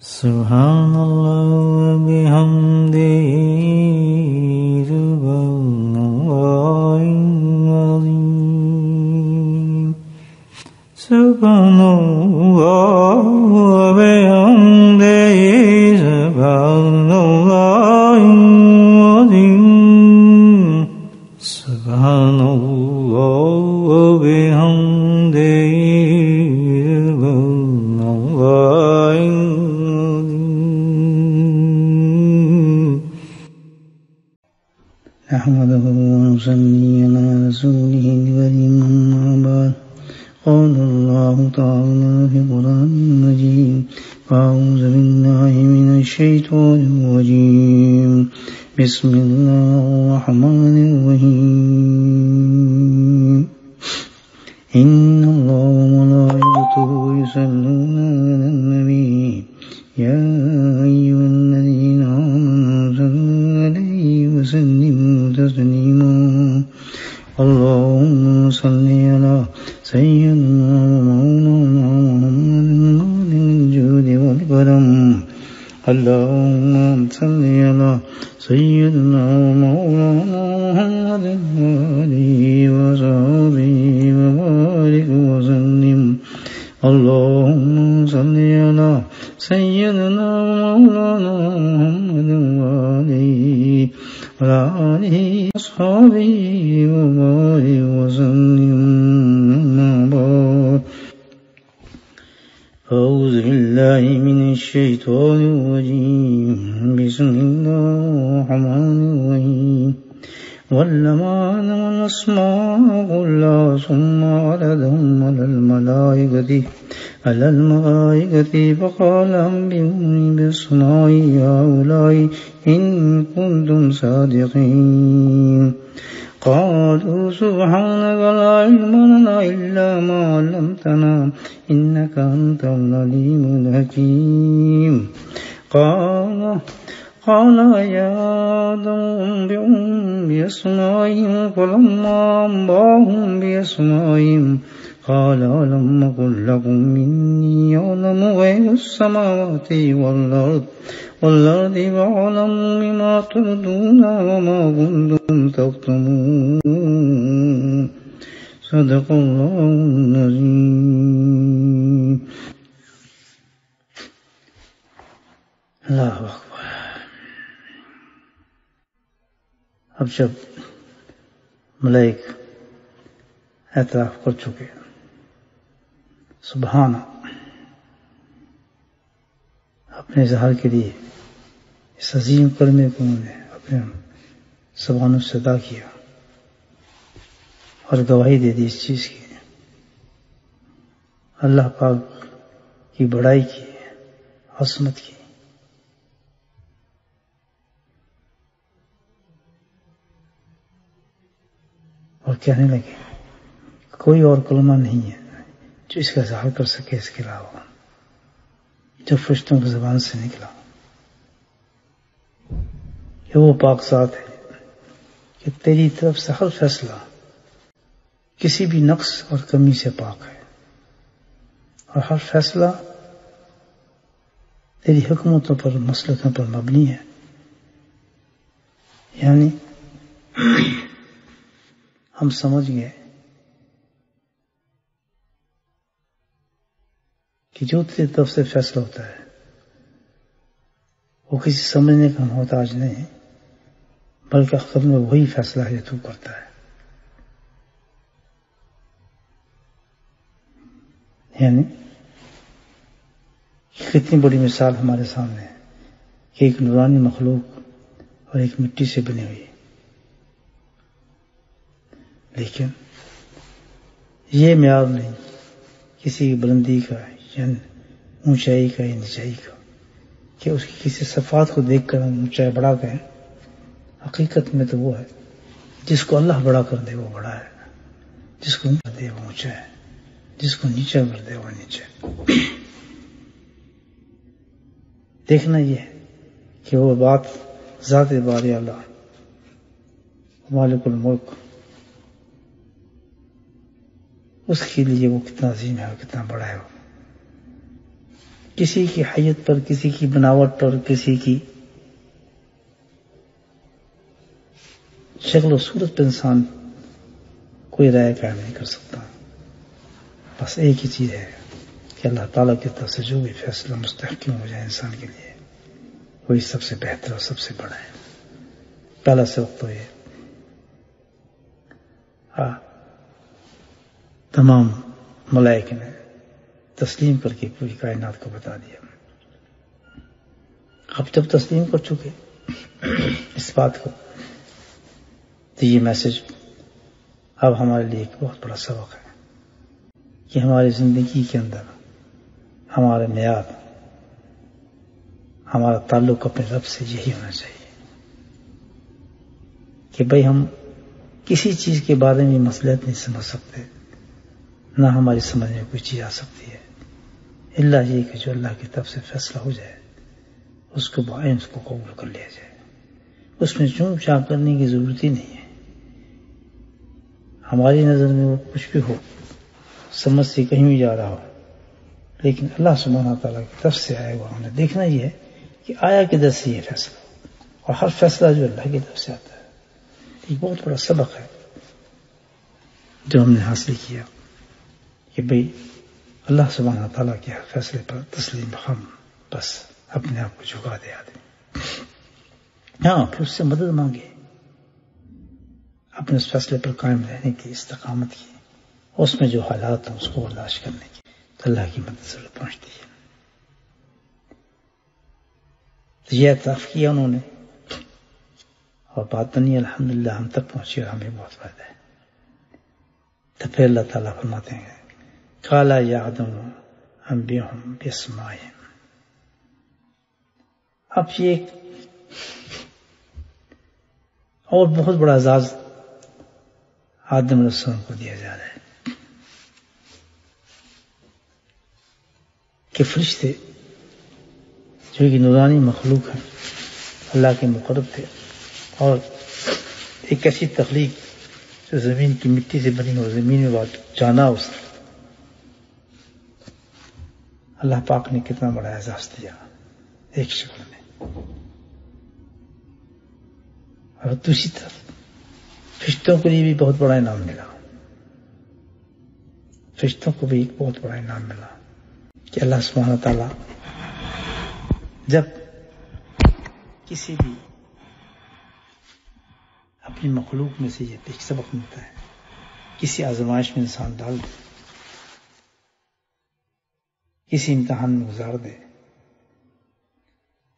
سبحان اللہ وبحمدہ سبحان اللہ العظیم سبحان اللہ وبحمدہ سبحان اللہ العظیم سبحان اللہ وبحمدہ نحمده ونصلي على رسوله الكريم أما بعد قال الله تعالى في القرآن المجيد أعوذ بالله من الشيطان الرجيم بسم الله الرحمن الرحيم إن الله وملائكته يصلون على النبي يا أيها الذين آمنوا صلوا عليه وسلموا تسليما اللهم صل على سيدنا ومولانا محمد الجود والكرم اللهم صل على سيدنا ومولانا محمد وآله وصحبه وبارك وسلم اللهم صل على سيدنا ومولانا محمد وعلى آله وصحبه وبارك وسلم أما بعد أعوذ بالله من الشيطان الرجيم بسم الله الرحمن الرحيم واللمان والأسماء كلها ثم عرضهم على الملائكة فقال أنبئوني بأسماء هؤلاء إن كنتم صادقين قالوا سبحانك لا علم لنا إلا ما علمتنا إنك أنت العليم الحكيم قال يا آدم أنبئهم بأسمائهم فلما أنبأهم بأسمائهم قال ألم أقل لكم إني أعلم غيب السماوات والأرض وأعلم بما تبدون وما كنتم تكتمون صدق الله العظيم. اللہ اکبر. اب جب ملائک اعتراف کر چکے سبحانہ اپنے اظہار کے لیے اس عظیم کلمے کو انہوں نے اپنے زبانوں سے ادا کیا اور گواہی دے دی اس چیز کی، اللہ پاک کی بڑائی کی، عظمت کی. اور کہنے لگے کوئی اور کلمہ نہیں ہے جو اس کا اظہار کر سکے اس کے علاوہ جو فرشتوں کی زبان سے نکلا. کہ وہ پاک ذات ہے کہ تیری طرف سے ہر فیصلہ کسی بھی نقص اور کمی سے پاک ہے، اور ہر فیصلہ تیری حکمتوں پر مسلکوں پر مبنی ہے. یعنی ہم سمجھ گئے کہ جو تیری طرف سے فیصلہ ہوتا ہے وہ کسی سمجھنے کا محتاج نہیں، بلکہ خود میں وہی فیصلہ ہے جو تو کرتا ہے. یعنی کتنی بڑی مثال ہمارے سامنے ہے کہ ایک نورانی مخلوق اور ایک مٹی سے بنی ہوئی، لیکن یہ معیار نہیں کسی بلندی کا یا اونچائی کا یا نچائی کا کہ اس کی کسی صفات کو دیکھ کر ہم اونچائی بڑھا گئے. حقیقت میں تو وہ ہے جس کو اللہ بڑا کر دے وہ بڑا ہے، جس کو اونچا دے وہ اونچا ہے، جس کو نیچا کر دے وہ نیچا ہے. دیکھنا یہ ہے کہ وہ بات ذات باری اللہ مالک الملک اس کے لیے وہ کتنا عظیم ہے اور کتنا بڑا ہے. کسی کی حیت پر، کسی کی بناوٹ پر، کسی کی شکل و صورت پہ انسان کوئی رائے قائم نہیں کر سکتا. بس ایک ہی چیز ہے کہ اللہ تعالیٰ کی طرف سے جو بھی فیصلہ مستحکم ہو جائے انسان کے لیے وہی سب سے بہتر اور سب سے بڑا ہے. پہلا سبق تو یہ تمام ملائکہ نے تسلیم کر کے پوری کائنات کو بتا دیا. اب جب تسلیم کر چکے اس بات کو تو یہ میسج اب ہمارے لیے ایک بہت بڑا سبق ہے کہ ہماری زندگی کے اندر ہمارے معیار، ہمارا تعلق اپنے رب سے یہی ہونا چاہیے کہ بھئی ہم کسی چیز کے بارے میں مصلحت نہیں سمجھ سکتے، نہ ہماری سمجھ میں کوئی چیز آ سکتی ہے الا یہ کہ جو اللہ کی طرف سے فیصلہ ہو جائے اس کو بعین اس کو قبول کر لیا جائے. اس میں چون چاں کرنے کی ضرورت ہی نہیں ہے. ہماری نظر میں وہ کچھ بھی ہو، سمجھ سے کہیں بھی جا رہا ہو، لیکن اللہ سبحانہ تعالیٰ کی طرف سے آئے گا. ہم نے دیکھنا یہ ہے کہ آیا کدھر سے یہ فیصلہ، اور ہر فیصلہ جو اللہ کی طرف سے آتا ہے ایک بہت بڑا سبق ہے جو ہم نے حاصل کیا کہ بھئی اللہ سبحانہ تعالیٰ کے ہر فیصلے پر تسلیم ہم بس اپنے آپ کو جھکا دے آدمی. ہاں پھر اس سے مدد مانگے اپنے اس فیصلے پر قائم رہنے کی، استقامت کی، اس میں جو حالات ہیں اس کو برداشت کرنے کی، تو اللہ کی مدد ضرور پہنچتی ہے. تو یہ اعتراف کیا انہوں نے، اور بات بنی الحمدللہ ہم تک پہنچی اور ہمیں بہت فائدہ ہے. تو پھر اللہ تعالیٰ فرماتے ہیں قال یا آدم انبئہم باسمائہم. اب یہ ایک اور بہت بڑا اعزاز آدم علیہ السلام کو دیا جا رہا ہے کہ فرشتے جو کہ نورانی مخلوق ہیں، اللہ کے مقرب تھے، اور ایک ایسی تخلیق جو زمین کی مٹی سے بنی ہو، زمین میں بات جانا اس اللہ پاک نے کتنا بڑا اعزاز دیا ایک شکل میں. اور دوسری طرف فرشتوں کے لیے بھی بہت بڑا انعام ملا. فرشتوں کو بھی ایک بہت بڑا انعام ملا کہ اللہ سبحانہ تعالیٰ جب کسی بھی اپنی مخلوق میں سے یہ ایک سبق ملتا ہے، کسی آزمائش میں انسان ڈال دے، کسی امتحان میں گزار دے،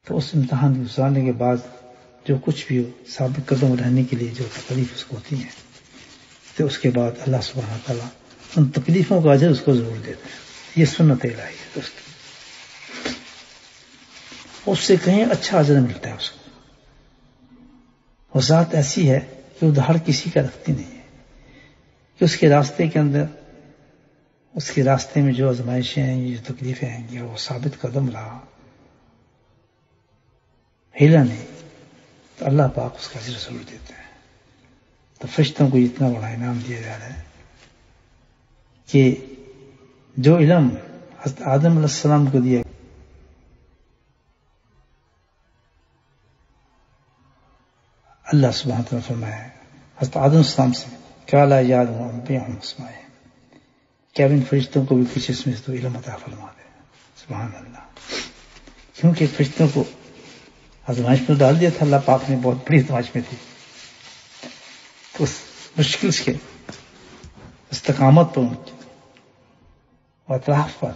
تو اس امتحان کو گزارنے کے بعد جو کچھ بھی ہو، ثابت قدم رہنے کے لیے جو تکلیف اس کو ہوتی ہیں، تو اس کے بعد اللہ سبحانہ تعالیٰ ان تکلیفوں کا اجر اس کو ضرور دیتے ہیں. یہ سنت الہی ہے دوستو، اس سے کہیں اچھا اجر ملتا ہے اس کو. وہ ذات ایسی ہے کہ وہ دھاڑ کسی کا رکھتی نہیں ہے کہ اس کے راستے کے اندر، اس کے راستے میں جو آزمائشیں ہیں، یہ جو تکلیفیں ہیں، یہ وہ ثابت قدم رہا، ہلا نہیں، تو اللہ پاک اس کا اجر ضرور دیتے ہیں. تو فرشتوں کو اتنا بڑا انعام دیا جا رہا ہے کہ جو علم حضرت آدم علیہ السلام کو دیا، اللہ سبحانہ تعالیٰ فرمایا حضرت آدم علیہ السلام سے قال یا آدم انبئہم باسمائہم، کہ اب ان فرشتوں کو بھی کچھ اس میں تو علم عطا فرما دے. سبحان اللہ. کیونکہ فرشتوں کو آزمائش میں ڈال دیا تھا اللہ پاک نے، بہت بڑی آزمائش میں تھی، تو اس مشکل کے استقامت پر اور اطراف پر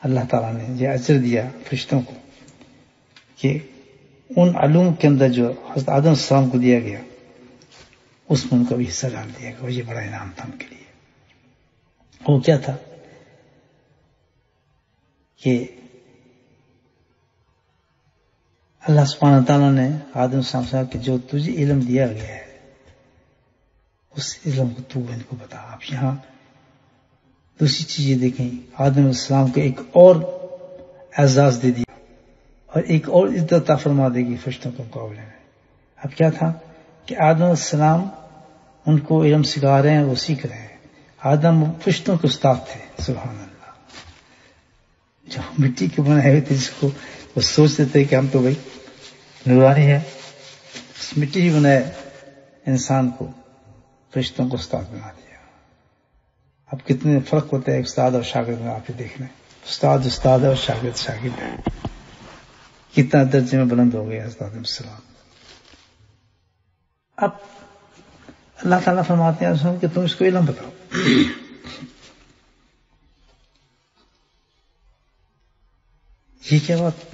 اللہ تعالیٰ نے یہ اجر دیا فرشتوں کو کہ ان علوم کے اندر جو حضرت آدم علیہ السلام کو دیا گیا اس میں ان کو بھی حصہ ڈال دیا گیا. اور یہ بڑا انعام تھا ان کے لیے. وہ کیا تھا کہ اللہ سبحانہ تعالیٰ نے آدم السلام سے کہ جو تجھے علم دیا گیا ہے اس علم کو تو ان کو بتا. آپ یہاں دوسری چیزیں دیکھیں، آدم علیہ السلام کو ایک اور اعزاز دے دیا اور ایک اور عزت عطا فرما دے گی فرشتوں کے مقابلے میں. اب کیا تھا کہ آدم علیہ السلام ان کو علم سکھا رہے ہیں، وہ سیکھ رہے ہیں. آدم فرشتوں کے استاد تھے. سبحان اللہ. جو مٹی کے بنائے ہوئے تھے، جس کو وہ سوچتے تھے کہ ہم تو بھائی نورانی ہے، اس مٹی ہی بنائے انسان کو فرشتوں کو استاد بنا دیا۔ اب کتنے فرق ہوتا ہے استاد اور شاگرد میں، آپ دیکھ لیں، استاد ہے اور شاگرد ہے، کتنا درجے میں بلند ہو گیا حضرت آدم السلام۔ اب اللہ تعالیٰ فرماتے ہیں کہ تم اس کو علم بتاؤ۔ یہ کیا بات؟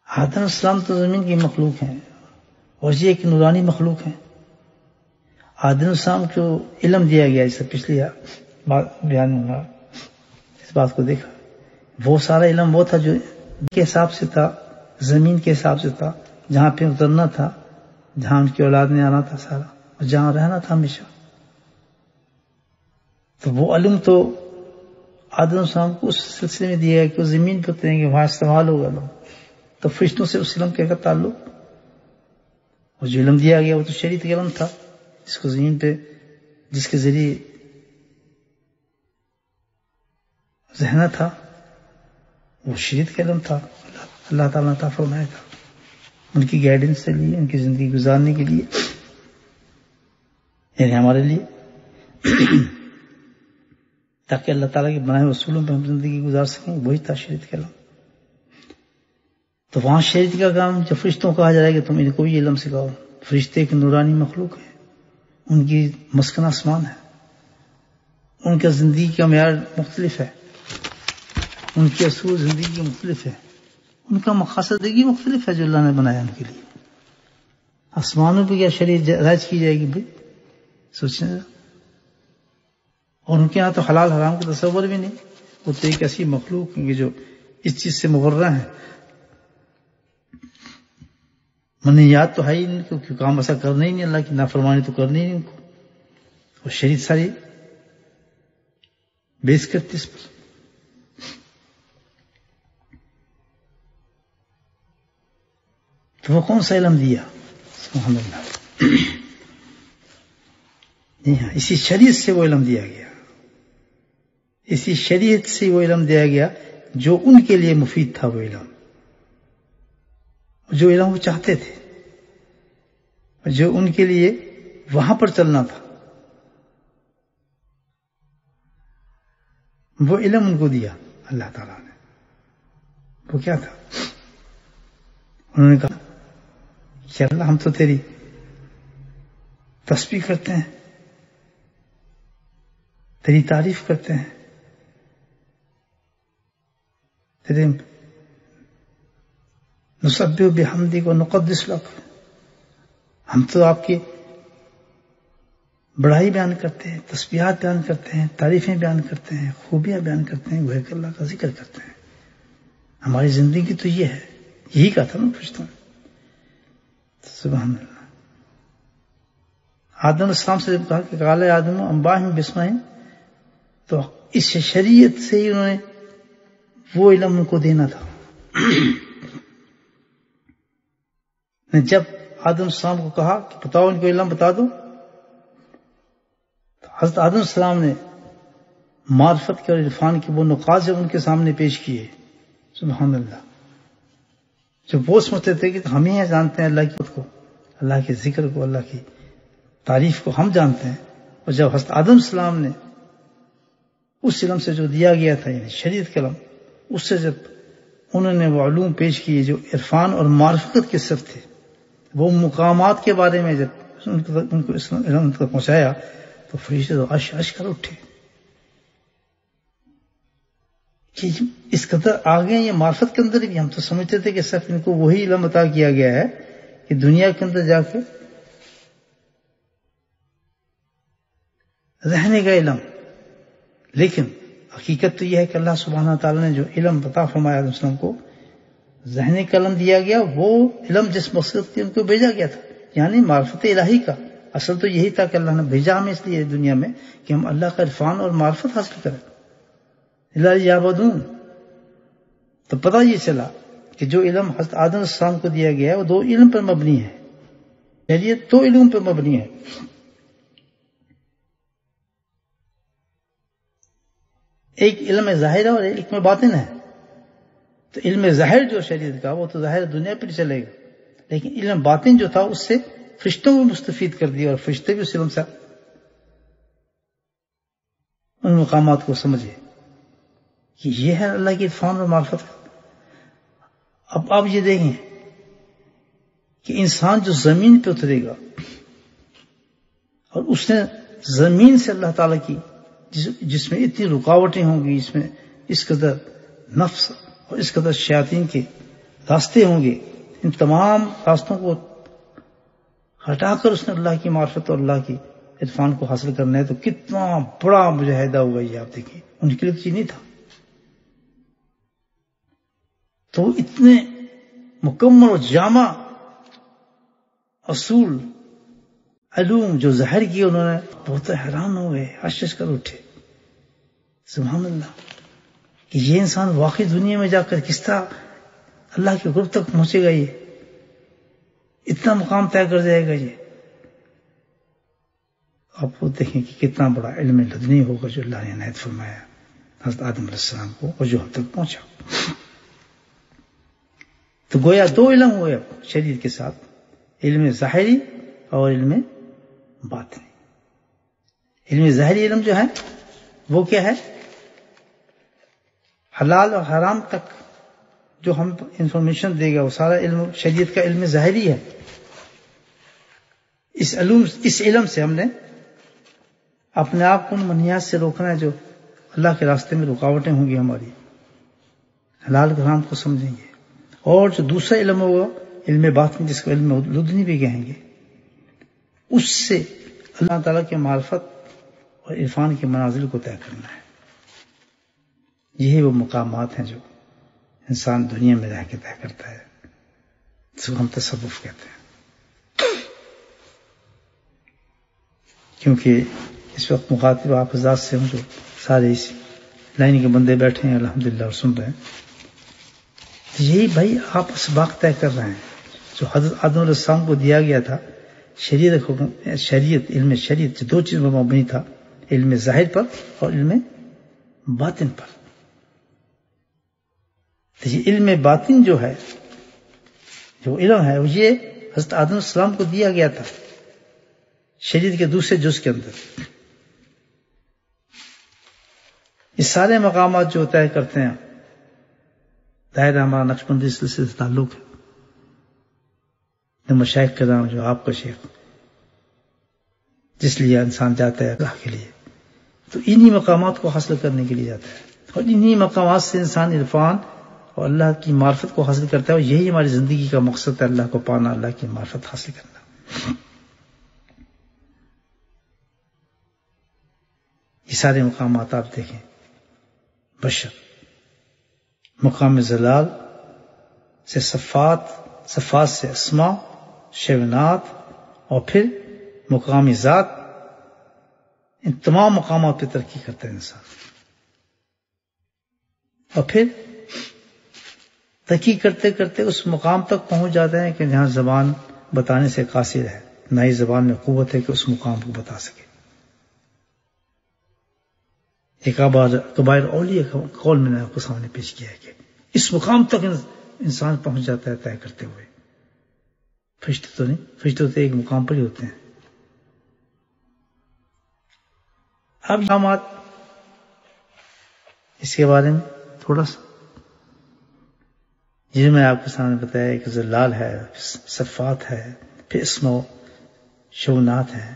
آدم السلام تو زمین کی مخلوق ہیں اور یہ ایک نورانی مخلوق ہیں۔ آدم السلام کو علم دیا گیا، جیسے پچھلی بیان میں اس بات کو دیکھا، وہ سارا علم وہ تھا جو کے حساب سے تھا، زمین کے حساب سے تھا، جہاں پہ اترنا تھا، جہاں ان کی اولاد نے آنا تھا سارا، اور جہاں رہنا تھا ہمیشہ۔ تو وہ علم تو آدم السلام کو اس سلسلے میں دیا ہے کہ وہ زمین پہ اتریں گے، وہاں استعمال ہوگا علم۔ تو فرشتوں سے اس علم کا تعلق، اور جو علم دیا گیا وہ تو شریعت کا علم تھا، جس کو زمین پہ جس کے ذریعے رہنا تھا، وہ شریعت کا علم تھا، اللہ تعالیٰ نے عطا فرمایا تھا ان کی گائیڈنس کے لیے، ان کی زندگی گزارنے کے لیے، یعنی ہمارے لیے، تاکہ اللہ تعالیٰ کے بنائے اصولوں پہ ہم زندگی گزار سکیں، وہی تھا شریعت کا علم۔ تو وہاں شریعت کا کام جب فرشتوں کو کہا جائے کہ تم ان کو بھی علم سکھاؤ، فرشتے ایک نورانی مخلوق ہیں، ان کی مسکن آسمان ہے، ان کا زندگی کا معیار مختلف ہے، ان کے اصول زندگی کے مختلف ہے، ان کا مقاصدگی مختلف ہے جو اللہ نے بنایا ان کے لیے۔ آسمانوں پہ کیا شریعت رائج کی جائے گی بھائی؟ سوچیں ذرا۔ اور ان کے یہاں تو حلال حرام کا تصور بھی نہیں، وہ تو ایک ایسی مخلوق ہیں جو اس چیز سے مغرہ ہیں، منیات تو ہے ہی ان کو، کیوں کام ایسا کرنا ہی نہیں، اللہ کی نافرمانی تو کرنی ہی نہیں ان کو، اور شریعت ساری بیس کرتی اس پر۔ تو وہ کون سا علم دیا؟ سبحان اللہ، جی ہاں، اسی شریعت سے وہ علم دیا گیا، اسی شریعت سے وہ علم دیا گیا جو ان کے لیے مفید تھا، وہ علم، جو علم وہ چاہتے تھے، جو ان کے لیے وہاں پر چلنا تھا، وہ علم ان کو دیا اللہ تعالیٰ نے۔ وہ کیا تھا؟ انہوں نے کہا کہ اللہ ہم تو تیری تسبیح کرتے ہیں، تیری تعریف کرتے ہیں، تیرے نسبح بحمدک و نقدس لک، ہم تو آپ کی بڑائی بیان کرتے ہیں، تسبیحات بیان کرتے ہیں، تعریفیں بیان کرتے ہیں، خوبیاں بیان کرتے ہیں، وہ اللہ کا ذکر کرتے ہیں۔ ہماری زندگی تو یہ ہے، یہی کہا تھا نا فرشتوں نے۔ سبحان اللہ۔ آدم السلام سے جب کہا کہ قال آدم انباہم باسمہم، تو اس شریعت سے ہی انہوں نے وہ علم ان کو دینا تھا۔ جب آدم السلام کو کہا کہ بتاؤ ان کو علم بتا دو، تو حضرت آدم السلام نے معرفت کے اور عرفان کے وہ نقاط جب ان کے سامنے پیش کیے، سبحان اللہ، جب وہ سمجھتے تھے کہ ہم ہی جانتے ہیں اللہ کی بات کو، اللہ کے ذکر کو، اللہ کی تعریف کو ہم جانتے ہیں، اور جب حضرت آدم السلام نے اس علم سے جو دیا گیا تھا، یعنی شریعت کا علم، اس سے جب انہوں نے وہ علوم پیش کیے جو عرفان اور معرفت کے صرف تھے، وہ مقامات کے بارے میں جب ان کو اس علم تک پہنچایا، تو فرشتے تو عش کر اٹھے کہ اس قدر آگے یہ معرفت کے اندر بھی۔ ہم تو سمجھتے تھے کہ صرف ان کو وہی علم عطا کیا گیا ہے کہ دنیا کے اندر جا کے رہنے کا علم، لیکن حقیقت تو یہ ہے کہ اللہ سبحانہ تعالیٰ نے جو علم عطا فرمایا آدم السلام کو، رہنے کا علم دیا گیا، وہ علم جس مقصد کے ان کو بھیجا گیا تھا، یعنی معرفت الہی کا۔ اصل تو یہی تھا کہ اللہ نے بھیجا ہمیں اس لیے دنیا میں کہ ہم اللہ کا عرفان اور معرفت حاصل کریں، اللہ یعبدون۔ تو پتہ یہ چلا کہ جو علم حضرت آدم السلام کو دیا گیا ہے وہ دو علم پر مبنی ہے، شریعت دو علم پر مبنی ہے۔ ایک علم ظاہر ہے اور ایک علم باطن ہے. تو علم ظاہر جو شریعت کا وہ تو ظاہر دنیا پہ چلے گا، لیکن علم باطن جو تھا اس سے فرشتوں کو مستفید کر دیا اور فرشتے بھی اس علم سے ان مقامات کو سمجھے کہ یہ ہے اللہ کی عرفان اور معرفت. اب آپ یہ دیکھیں کہ انسان جو زمین پہ اترے گا اور اس نے زمین سے اللہ تعالیٰ کی جس میں اتنی رکاوٹیں ہوں گی، اس میں اس قدر نفس اور اس قدر شیاطین کے راستے ہوں گے، ان تمام راستوں کو ہٹا کر اس نے اللہ کی معرفت اور اللہ کی عرفان کو حاصل کرنا ہے، تو کتنا بڑا مجاہدہ ہوگا یہ آپ دیکھیں. ان کے لیے تو یہ نہیں تھا. تو اتنے مکمل اور جامع اصول علوم جو ظاہر کیے انہوں نے، بہت حیران ہو گئے، آشش کر اٹھے. سبحان اللہ کہ یہ انسان واقعی دنیا میں جا کر کس طرح اللہ کے قرب تک پہنچے گا، یہ اتنا مقام طے کر جائے گا. یہ آپ وہ دیکھیں کہ کتنا بڑا علم لدنی ہوگا جو اللہ نے عنایت فرمایا حضرت آدم علیہ السلام کو اور جو ہم تک پہنچا. تو گویا دو علم ہوئے شریعت کے ساتھ، علم ظاہری اور علم باطنی. علم ظاہری علم جو ہے وہ کیا ہے؟ حلال اور حرام تک جو ہم انفارمیشن دے گا وہ سارا علم شریعت کا علم ظاہری ہے. اس علم سے ہم نے اپنے آپ کو ان منہیات سے روکنا ہے جو اللہ کے راستے میں رکاوٹیں ہوں گی ہماری. حلال حرام کو سمجھیں گے. اور جو دوسرا علم ہوگا علم باطن، جس کو علم لدنی بھی کہیں گے، اس سے اللہ تعالیٰ کے معرفت اور عرفان کے منازل کو طے کرنا ہے. یہی وہ مقامات ہیں جو انسان دنیا میں رہ کے طے کرتا ہے، جس کو ہم تصوف کہتے ہیں. کیونکہ اس وقت مخاطب آپ حضرات سے ہم جو سارے اس لائن کے بندے بیٹھے ہیں الحمدللہ اور سن رہے ہیں، یہی بھائی آپ اسباق طے کر رہے ہیں جو حضرت آدم علیہ السلام کو دیا گیا تھا. شریعت علم شریعت جو دو چیزوں پر مبنی تھا، علم ظاہر پر اور علم باطن پر. تو یہ علم باطن جو ہے، جو علم ہے، وہ یہ حضرت آدم علیہ السلام کو دیا گیا تھا شریعت کے دوسرے جز کے اندر. یہ سارے مقامات جو طے کرتے ہیں، دائرہ ہمارا نقشبندی سلسلے سے تعلق ہے. مشائخ کرام جو آپ کا شیخ جس لیے انسان جاتا ہے اللہ کے لیے، تو انہی مقامات کو حاصل کرنے کے لیے جاتا ہے، اور انہی مقامات سے انسان عرفان اور اللہ کی معرفت کو حاصل کرتا ہے. اور یہی ہماری زندگی کا مقصد ہے، اللہ کو پانا، اللہ کی معرفت حاصل کرنا. یہ سارے مقامات آپ دیکھیں، بشر مقام زلال سے صفات سے اسماء شیونات اور پھر مقامی ذات، ان تمام مقامات پہ ترقی کرتا ہے انسان. اور پھر ترقی کرتے کرتے اس مقام تک پہنچ جاتے ہیں کہ جہاں زبان بتانے سے قاصر ہے، نہ ہی زبان میں قوت ہے کہ اس مقام کو بتا سکے. ایک کبائر اولیاء قول میں نے آپ کو سامنے پیش کیا ہے کہ اس مقام تک انسان پہنچ جاتا ہے طے کرتے ہوئے. فرشتے تو نہیں، فرشتے تو ایک مقام پر ہی ہوتے ہیں. اب علامات اس کے بارے میں تھوڑا سا جن میں آپ کے سامنے بتایا کہ زلال ہے، صفات ہے، پھر اسم و شونات ہے.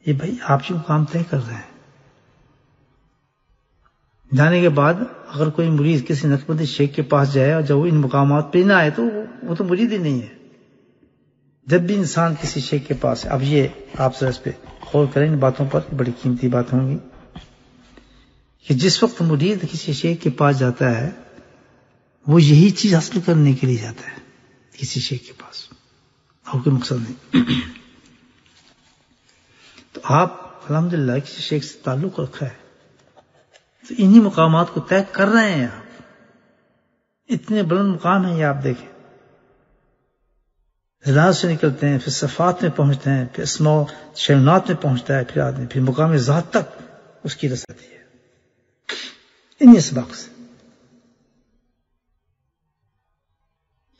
یہ بھائی آپ جو مقام طے کر رہے ہیں، جانے کے بعد اگر کوئی مرید کسی نقشبندی شیخ کے پاس جائے اور جب وہ ان مقامات پہ نہ آئے تو وہ تو مرید ہی نہیں ہے. جب بھی انسان کسی شیخ کے پاس ہے، اب یہ آپ سے اس پہ غور کریں، ان باتوں پر بڑی قیمتی بات ہوں گی کہ جس وقت مرید کسی شیخ کے پاس جاتا ہے وہ یہی چیز حاصل کرنے کے لیے جاتا ہے کسی شیخ کے پاس، اور کوئی مقصد نہیں. تو آپ الحمدللہ کسی شیخ سے تعلق رکھا ہے تو انہی مقامات کو طے کر رہے ہیں آپ. اتنے بلند مقام ہیں یہ آپ دیکھیں. زلال سے نکلتے ہیں، پھر صفات میں پہنچتے ہیں، پھر اسماء شیونات میں پہنچتا ہے، پھر آدمی پھر مقام ذات تک اس کی رسائی ہے. انہی اسباق سے.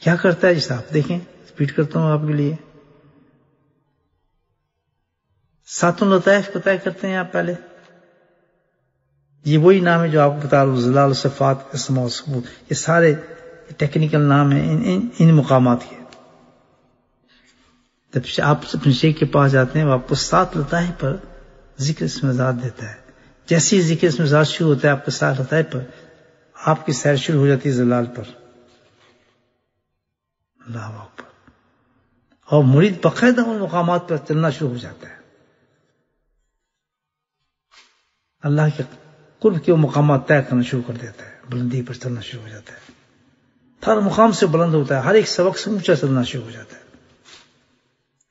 کیا کرتا ہے جس آپ دیکھیں، ریپیٹ کرتا ہوں آپ کے لیے. ساتوں لطائف کو طے کرتے ہیں آپ پہلے. یہ وہی نام ہے جو آپ کو بتا رہا ہوں، ظلال صفات اسماء و ثبوت، یہ سارے ٹیکنیکل نام ہیں ان مقامات کے. جب آپ اپنے شیخ کے پاس جاتے ہیں وہ آپ کو 7 لطائف پر ذکر اسم ذات دیتا ہے. جیسے ہی ذکر اسم ذات شروع ہوتا ہے آپ کے 7 لطائف پر، آپ کی سیر شروع ہو جاتی ہے ظلال پر. اللہ اکبر. اور مرید باقاعدہ ان مقامات پر چلنا شروع ہو جاتا ہے. اللہ کے قرب کے وہ مقامات طے کرنا شروع کر دیتا ہے، بلندی پر چلنا شروع ہو جاتا ہے. ہر مقام سے بلند ہوتا ہے، ہر ایک سبق سے اونچا چلنا شروع ہو جاتا ہے.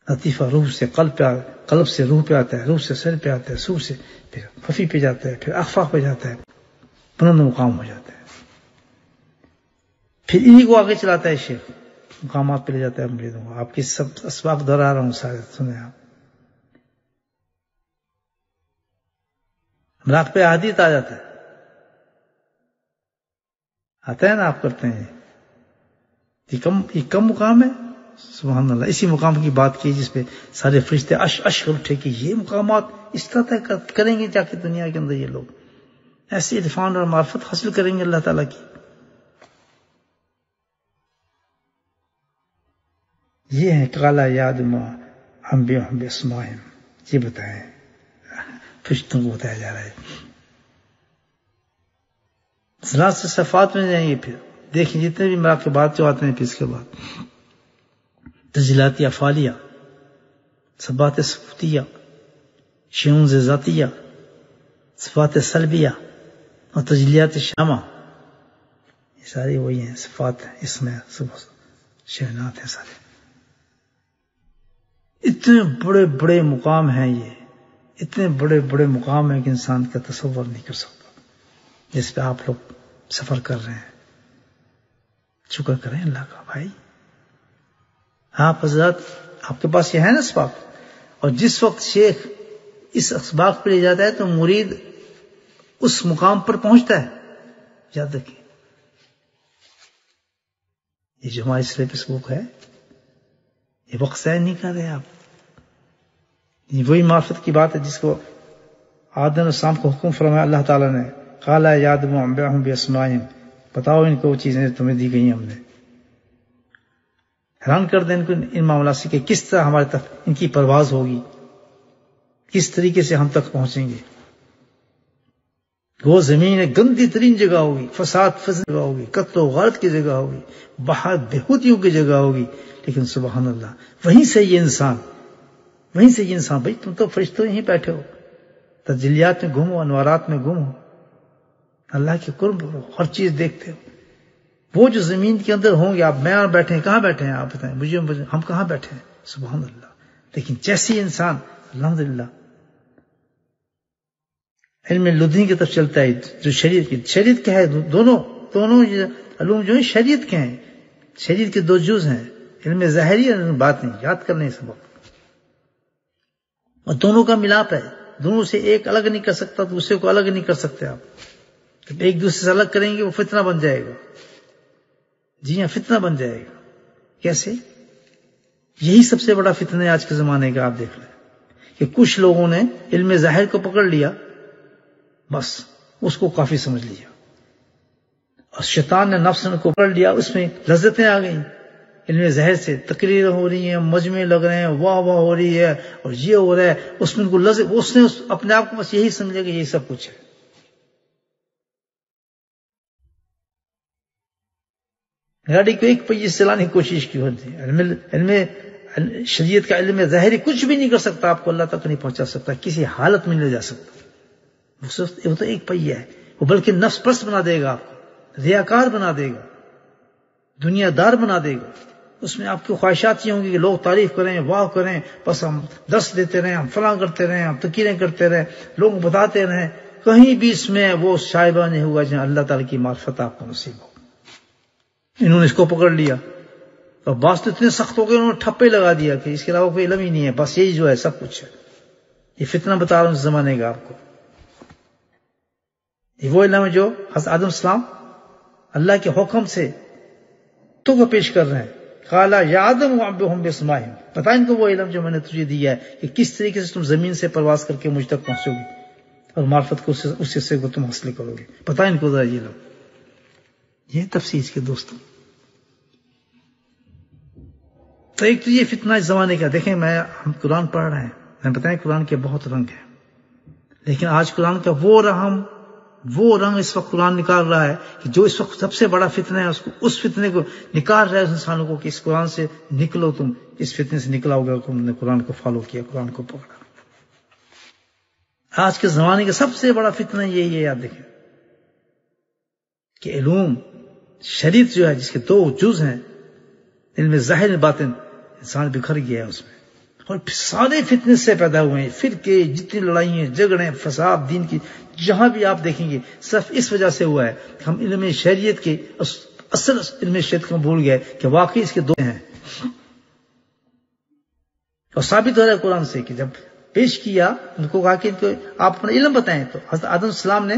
لطیفہ روح سے قلب پہ، قلب سے روح پہ آتا ہے، روح سے سر پہ آتا ہے، سور سے پھر خفی پہ جاتا ہے، پھر اخفا پہ جاتا ہے، بلند مقام ہو جاتا ہے. پھر انہی کو آگے چلاتا ہے شیخ، مقامات پہ لے جاتا ہے مریدوں کو. آپ کی سب اسباق دہرا رہا ہوں سارے، سنیں آپ. راک پہ عادیت آ جاتا ہے، آتا ہے نا، آپ کرتے ہیں. یہ کم مقام ہے. سبحان اللہ. اسی مقام کی بات کی جس پہ سارے فرشتے اش اٹھے کہ یہ مقامات اس طرح کریں گے جا کے دنیا کے اندر یہ لوگ ایسے عرفان اور معرفت حاصل کریں گے اللہ تعالیٰ کی. یہ ہے قالا یاد ما انبئہم باسمائہم. یہ بتائیں فرشتوں کو بتایا جا رہا ہے. ذرات سے صفات میں جائیں گے. پھر دیکھیں جتنے بھی مراقبات جو آتے ہیں پھر اس کے بعد تجلیات افعالیہ، صفات ثبوتیہ، شؤون ذاتیہ، صفات سلبیہ اور تجلیات شامہ، یہ ساری وہی ہیں صفات ہیں، اس میں شہنات ہیں سارے. اتنے بڑے بڑے مقام ہیں، یہ اتنے بڑے بڑے مقام ہیں کہ انسان کا تصور نہیں کر سکتا. جس پہ آپ لوگ سفر کر رہے ہیں، شکر کریں اللہ کا. بھائی آپ حضرات، آپ کے پاس یہ ہے نا اسباق، اور جس وقت شیخ اس اسباق پہ لے جاتا ہے تو مرید اس مقام پر پہنچتا ہے. یاد رکھیں یہ جو ہماری سرے پہ سبوک ہے، یہ وقت ضائع نہیں کر رہے آپ. یہ وہی معرفت کی بات ہے جس کو آدم علیہ السلام کو حکم فرمایا اللہ تعالیٰ نے، قالا یا آدم انبئہم باسمائہم، بتاؤ ان کو وہ چیزیں تمہیں دی گئی ہیں ہم نے. حیران کر دیں ان کو ان معاملات سے کہ کس طرح ہمارے تک ان کی پرواز ہوگی، کس طریقے سے ہم تک پہنچیں گے. وہ زمین ایک گندی ترین جگہ ہوگی، فساد فساد جگہ ہوگی، قتل و غارت کی جگہ ہوگی، بہت بےہودیوں کی جگہ ہوگی. لیکن سبحان اللہ وہیں سے یہ انسان بھائی تم تو فرشتوں یہیں بیٹھے ہو، تجلیات میں گھومو، انوارات میں گھومو، اللہ کے قرب ہر چیز دیکھتے ہو. وہ جو زمین کے اندر ہوں گے، آپ میں اور بیٹھے ہیں، کہاں بیٹھے ہیں آپ بتائیں مجھے، ہم کہاں بیٹھے ہیں. سبحان اللہ. لیکن جیسی انسان الحمدللہ علم لدنی کی طرف چلتا ہے، جو شریعت کیا ہے، دونوں علوم جو ہیں شریعت کے ہیں. شریعت کے 2 جز ہیں، علم ظاہری اور علم باطنی. یاد کرنے سبق، اور دونوں کا ملاپ ہے. دونوں سے ایک الگ نہیں کر سکتا، دوسرے کو الگ نہیں کر سکتے آپ. جب ایک دوسرے سے الگ کریں گے وہ فتنہ بن جائے گا. جی ہاں، فتنہ بن جائے گا. کیسے؟ یہی سب سے بڑا فتنہ ہے آج کے زمانے کا. آپ دیکھ لیں کہ کچھ لوگوں نے علم ظاہر کو پکڑ لیا، بس اس کو کافی سمجھ لیا، اور شیطان نے نفس کو پکڑ لیا، اس میں لذتیں آ گئیں. علم ظاہر سے تقریر ہو رہی ہیں، مجمع لگ رہے ہیں، واہ واہ ہو رہی ہے، اور یہ ہو رہا ہے، اس میں ان کو اس نے اپنے آپ کو بس یہی سمجھا کہ یہی سب کچھ ہے. گاڑی کو ایک پہیے سے چلانے کی کوشش کی ہوتی ہے. علم شریعت کا علم ظاہری کچھ بھی نہیں کر سکتا، آپ کو اللہ تک نہیں پہنچا سکتا، کسی حالت میں نہیں لے جا سکتا. وہ تو ایک پہیہ ہے، وہ بلکہ نفس پرست بنا دے گا، آپ کو ریاکار بنا دے گا، دنیا دار بنا دے گا. اس میں آپ کی خواہشات یہ ہوں گی کہ لوگ تعریف کریں، واہ کریں، بس ہم درس دیتے رہیں، ہم فلاں کرتے رہیں، ہم تقریریں کرتے رہیں، لوگ بتاتے رہیں. کہیں بھی اس میں وہ شائبہ نہیں ہوا جہاں اللہ تعالی کی معرفت آپ کو نصیب ہو. انہوں نے اس کو پکڑ لیا، اور بعض تو اتنے سخت ہو گئے انہوں نے ٹھپے لگا دیا کہ اس کے علاوہ کوئی علم ہی نہیں ہے، بس یہی جو ہے سب کچھ ہے. یہ فتنہ بتا رہا ہوں اس زمانے کا آپ کو. یہ وہ علم ہے جو حضرت آدم السلام اللہ کے حکم سے تو کو پیش کر رہے ہیں. قال یا آدم انبئهم باسمائهم، بتا ان کو وہ علم جو میں نے تجھے دیا ہے کہ کس طریقے سے تم زمین سے پرواز کر کے مجھ تک پہنچو گے اور معرفت کو اس حصے کو تم حاصل کرو گے. بتا ان کو ذرا یہ علم. یہ تفسیر کے دوستوں. تو ایک تو یہ فتنہ اس زمانے کا. دیکھیں ہم قرآن پڑھ رہے ہیں، میں بتائیں قرآن کے بہت رنگ ہیں، لیکن آج قرآن کا وہ رنگ اس وقت قرآن نکال رہا ہے کہ جو اس وقت سب سے بڑا فتنہ ہے اس فتنے کو نکال رہا ہے اس انسانوں کو کہ اس قرآن سے نکلو، تم اس فتنے سے نکلا ہوگا، تم نے قرآن کو فالو کیا، قرآن کو پکڑا. آج کے زمانے کا سب سے بڑا فتنہ یہی ہے. یاد دیکھیں کہ علوم شریعت جو ہے جس کے دو جز ہیں، علم ظاہر باطن، انسان بکھر گیا ہے اس میں، اور سارے فتنے سے پیدا ہوئے ہیں. فرقے، جتنی لڑائیاں، جھگڑے، فساد دین کی جہاں بھی آپ دیکھیں گے صرف اس وجہ سے ہوا ہے کہ ہم علم شریعت کے اصل علم شریعت کو بھول گئے کہ واقعی اس کے دو ہیں. اور ثابت ہو رہا ہے قرآن سے کہ جب پیش کیا ان کو کہا کہ ان کو آپ اپنا علم بتائیں، تو حضرت آدم السلام نے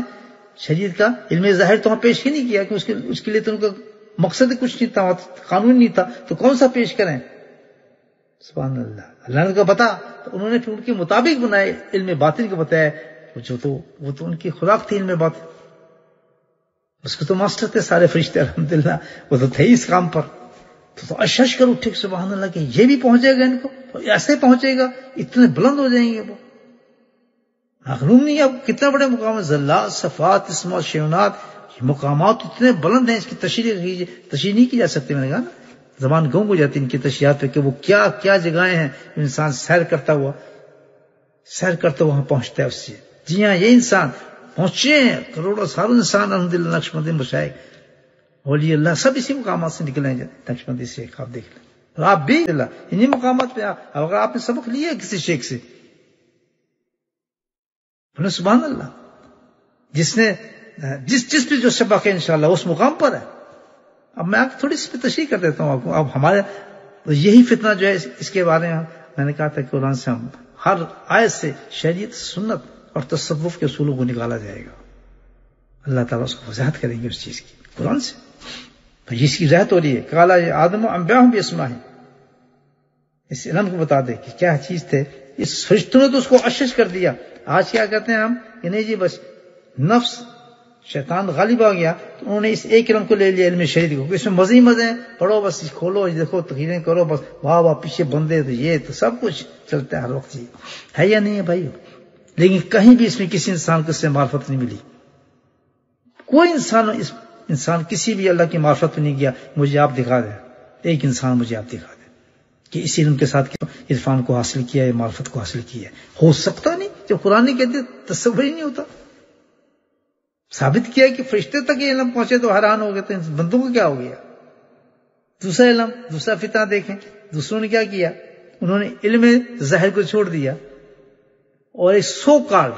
شریعت کا علم ظاہر تو وہاں پیش ہی نہیں کیا کہ اس کے لیے تو ان کا مقصد کچھ نہیں تھا، قانون نہیں تھا، تو کون سا پیش کریں. سبحان اللہ. اللہ نے کہا بتا، تو انہوں نے پھر ان کے مطابق بنائے، علم باطن کو بتایا. وہ تو ان کی خوراک تھی علم باطن، اس کو تو ماسٹر تھے سارے فرشتے الحمدللہ، وہ تو تھے اس کام پر. تو اشش کر اٹھے سبحان اللہ کہ یہ بھی پہنچے گا، ان کو ایسے پہنچے گا، اتنے بلند ہو جائیں گے. وہ معلوم نہیں اب کتنے بڑے مقام، ذلات، صفات، اسماء، شیونات، یہ مقامات اتنے بلند ہیں، اس کی تشریح نہیں کی جا سکتی. میں نے کہا نا زبان گنگ ہو جاتی ان کی تشریحات پہ کہ وہ کیا کیا جگہیں ہیں انسان سیر کرتا ہوا وہاں پہنچتا ہے اس سے. جی ہاں، یہ انسان پہنچے ہیں، کروڑوں ساروں انسان الحمدللہ نقشبندی مشائخ اولیاء اللہ سب اسی مقامات سے نکلے ہیں. نقشبندی سے آپ دیکھ لیں، اور آپ بھی انہی مقامات پہ اگر آپ نے سبق لیا ہے کسی شیخ سے، سبحان اللہ، جس نے جس بھی جو سبق ہے انشاءاللہ اس مقام پر ہے. اب میں آپ کو تھوڑی سی پہ تشریح کر دیتا ہوں آپ کو. اب ہمارے یہی فتنہ جو ہے اس کے بارے میں نے کہا تھا کہ قرآن سے ہم ہر آیت سے شریعت، سنت اور تصوف کے اصولوں کو نکالا جائے گا. اللہ تعالیٰ اس کو وضاحت کریں گے اس چیز کی قرآن سے. تو اس کی وضاحت ہو رہی ہے. قال آدم انبئهم باسمائهم، اس علم کو بتا دے کہ کیا چیز تھے. اس فرشتوں نے تو اس کو اشش کر دیا. آج کیا کہتے ہیں ہم کہ نہیں جی بس نفس شیطان غالب آ گیا تو انہوں نے اس ایک علم کو لے لیا، علم شریعت کو. اس میں مزے ہی مزے ہیں، پڑھو بس، کھولو دیکھو، تقریریں کرو بس، واہ واہ، پیچھے بندے تو یہ تو سب کچھ چلتا ہے ہر وقت. یہ ہے یا نہیں ہے بھائی؟ لیکن کہیں بھی اس میں کسی انسان کو اس سے معرفت نہیں ملی. کوئی انسان کسی بھی اللہ کی معرفت میں نہیں گیا. مجھے آپ دکھا دیں ایک انسان، مجھے آپ دکھا دیں کہ اس علم کے ساتھ عرفان کو حاصل کیا ہے، معرفت کو حاصل کیا ہے. ہو سکتا نہیں. جب قرآن نہیں کہتے تصور ہی نہیں ہوتا. ثابت کیا کہ فرشتے تک یہ علم پہنچے تو حیران ہو گئے، تو بندوں کو کیا ہو گیا. دوسرا علم، دوسرا فتنہ دیکھیں، دوسروں نے کیا کیا، انہوں نے علم ظاہر کو چھوڑ دیا اور ایک سو کارڈ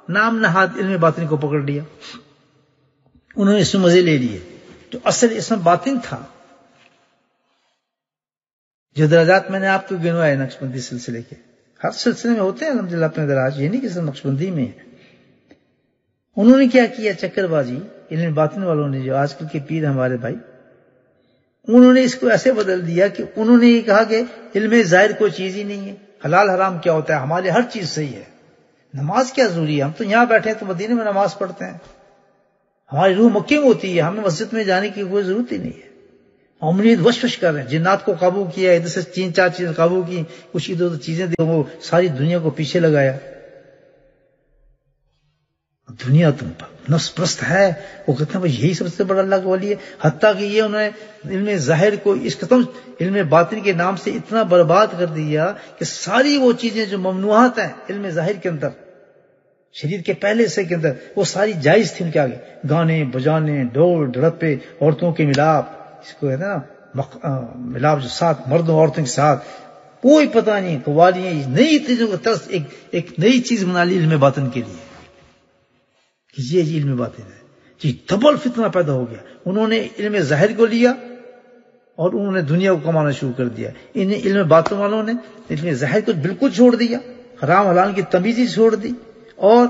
نام نہاد علم باطن کو پکڑ لیا. انہوں نے اس میں مزے لے لیے جو اصل اس میں باطن تھا. جو درجات میں نے آپ کو گنوائے نقشبندی سلسلے کے، ہر سلسلے میں ہوتے ہیں الحمدللہ اپنے درجات، یہ نہیں کہ صرف نقشبندی میں ہے. انہوں نے کیا کیا، چکر بازی علم باطن والوں نے، جو آج کل کے پیر ہمارے بھائی، انہوں نے اس کو ایسے بدل دیا کہ انہوں نے یہ کہا کہ علم ظاہر کوئی چیز ہی نہیں ہے. حلال حرام کیا ہوتا ہے، ہمارے ہر چیز صحیح ہے. نماز کیا ضروری ہے، ہم تو یہاں بیٹھے ہیں تو مدینے میں نماز پڑھتے ہیں. ہماری روح مکے میں ہوتی ہے، ہمیں مسجد میں جانے کی کوئی ضرورت ہی نہیں ہے. امید وش کر رہے ہیں، جنات کو قابو کیا، ادھر سے 3-4 چیزیں قابو کی، کچھ ادھر ادھر چیزیں دی، وہ ساری دنیا کو پیچھے لگایا. دنیا تم پر نفس پرست ہے، وہ کہتے ہیں بھائی یہی سب سے بڑا اللہ کا ولی ہے. حتیٰ کہ یہ انہوں نے علم ظاہر کو اس ختم علم باطن کے نام سے اتنا برباد کر دیا کہ ساری وہ چیزیں جو ممنوعات ہیں علم ظاہر کے اندر، شریعت کے پہلے حصے کے اندر، وہ ساری جائز تھی ان کے آگے. گانے بجانے، ڈول ڈھڑپے، عورتوں کے ملاپ، اس کو کہتے ہیں نا ملاپ، جو ساتھ مردوں عورتوں کے ساتھ، کوئی پتہ نہیں، قوالیاں، نئی چیزوں کا طرز ایک نئی چیز بنا لی علم باطن کے لیے کہ یہ علم باطن ہے. جی ڈبل فتنہ پیدا ہو گیا. انہوں نے علم ظاہر کو لیا اور انہوں نے دنیا کو کمانا شروع کر دیا. انہیں علم باطن والوں نے علم ظاہر کو بالکل چھوڑ دیا، حرام حلال کی تمیز ہی چھوڑ دی، اور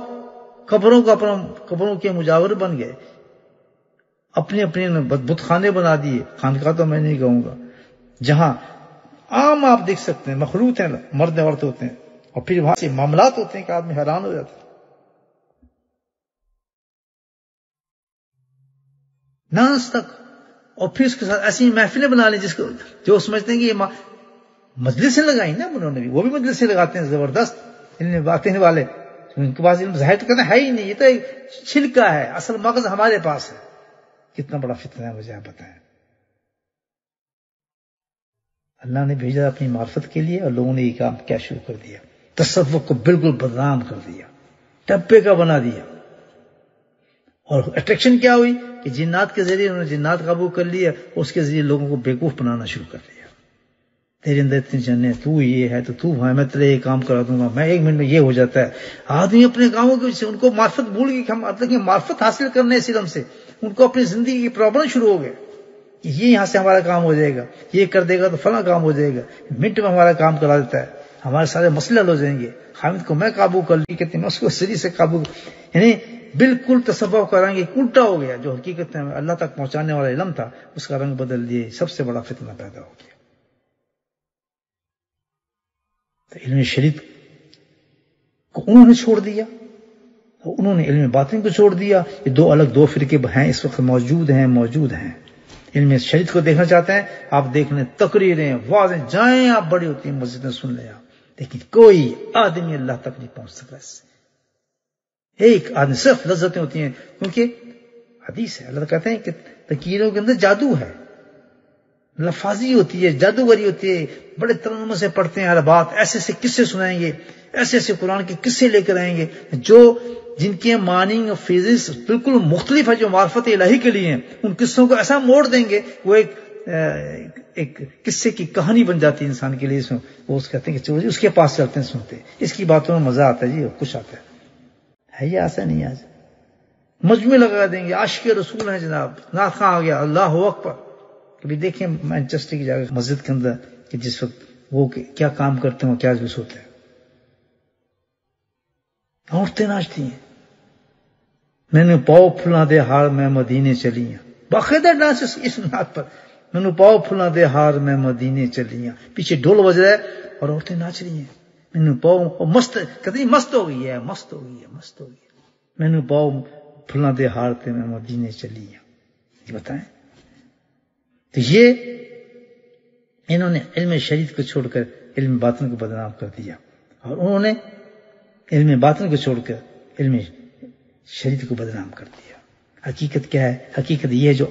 قبروں کے مجاور بن گئے، اپنے بت خانے بنا دیے، خانقاہ تو میں نہیں کہوں گا، جہاں عام آپ دیکھ سکتے ہیں مخلوط ہیں، مرد عورت ہوتے ہیں، اور پھر وہاں سے معاملات ہوتے ہیں کہ آدمی حیران ہو جاتا ہے۔ ناس تک، اور پھر اس کے ساتھ ایسی محفلیں بنا لیں جس کو جو سمجھتے ہیں کہ یہ مجلسیں لگائی نا انہوں نے بھی، وہ بھی مجلسیں لگاتے ہیں زبردست علم باتیں والے، ان کے پاس علم ظاہر تو کہتے ہیں ہے ہی نہیں، یہ تو ایک چھلکا ہے، اصل مغز ہمارے پاس ہے۔ کتنا بڑا فتنہ ہے مجھے آپ بتائیں۔ اللہ نے بھیجا اپنی معرفت کے لیے، اور لوگوں نے یہ کام کیا شروع کر دیا، تصوف کو بالکل بدنام کر دیا، ٹپے کا بنا دیا۔ اور اٹریکشن کیا ہوئی کہ جنات کے ذریعے انہوں نے جنات قابو کر لیا، اس کے ذریعے لوگوں کو بیوقوف بنانا شروع کر دیا۔ تیرے اندر اتنی جنیں، تو یہ ہے تو ہے، میں تیرے یہ کام کرا دوں گا، میں 1 منٹ میں یہ ہو جاتا ہے۔ آدمی اپنے کاموں کی وجہ سے ان کو معرفت بھول گئی کہ ہم معرفت حاصل کرنے اس علم سے، ان کو اپنی زندگی کی پرابلم شروع ہو گئے کہ یہ یہاں سے ہمارا کام ہو جائے گا، یہ کر دے گا تو فلاں کام ہو جائے گا، منٹ میں ہمارا کام کرا دیتا ہے، ہمارے سارے مسئلے حل ہو جائیں گے، حامد کو میں قابو کر لی، کہتے ہیں میں اس کو سری سے قابو، یعنی بالکل تصوف کا رنگ ایک الٹا ہو گیا، جو حقیقت میں اللہ تک پہنچانے والا علم تھا اس کا رنگ بدل دیے، سب سے بڑا فتنہ پیدا ہو گیا۔ تو علم شریعت کو انہوں نے چھوڑ دیا، انہوں نے علم باطن کو چھوڑ دیا۔ یہ دو الگ فرقے ہیں، اس وقت موجود ہیں۔ علم شریعت کو دیکھنا چاہتے ہیں آپ دیکھ لیں، تقریریں واضح جائیں آپ، بڑی ہوتی ہیں مسجد میں، سن لیں آپ، لیکن کوئی آدمی اللہ تک نہیں پہنچ سکتا اس سے۔ ایک آدمی صرف لذتیں ہوتی ہیں، کیونکہ حدیث ہے، اللہ کہتے ہیں کہ تقریروں کے اندر جادو ہے، لفاظی ہوتی ہے، جادوگری ہوتی ہے، بڑے ترنم سے پڑھتے ہیں ہر بات، ایسے ایسے قصے سنائیں گے، ایسے ایسے قرآن کے قصے لے کر آئیں گے جن کے معنی اور فیزکس بالکل مختلف ہے جو معرفت الہی کے لیے ہیں، ان قصوں کو ایسا موڑ دیں گے وہ ایک قصے کی کہانی بن جاتی ہے انسان کے لیے، وہ کہتے ہیں کہ چلو جی اس کے پاس چلتے ہیں، سنتے ہیں، اس کی باتوں میں مزہ آتا ہے جی، کچھ آتا ہے یہ ایسا نہیں آج مجمع لگا دیں گے، عاشق رسول ہیں جناب، نعت خواں آ گیا، اللہ اکبر۔ کبھی دیکھیں مانچسٹر کی جگہ مسجد کے اندر کہ جس وقت وہ کیا کام کرتے ہیں، کیا جلوس ہوتے ہیں، عورتیں ناچتی ہیں، میں نے پاؤ پھلا دے ہار میں مدینے چلیاں، باقاعدہ ڈانس اس نعت پر، میں نے پاؤ پھلا دے ہار میں مدینے چلیاں، پیچھے ڈھول بج رہا ہے اور عورتیں ناچ رہی ہیں، میں نے پاؤ مست، کہتے مست ہو گئی ہے، میں نے پاؤ پھلا دے ہار تے میں مدینے چلیاں۔ یہ بتائیں، تو یہ انہوں نے علم شریعت کو چھوڑ کر علم باطن کو بدنام کر دیا، اور انہوں نے علم باطن کو چھوڑ کر علم شریعت کو بدنام کر دیا۔ حقیقت کیا ہے؟ حقیقت یہ ہے جو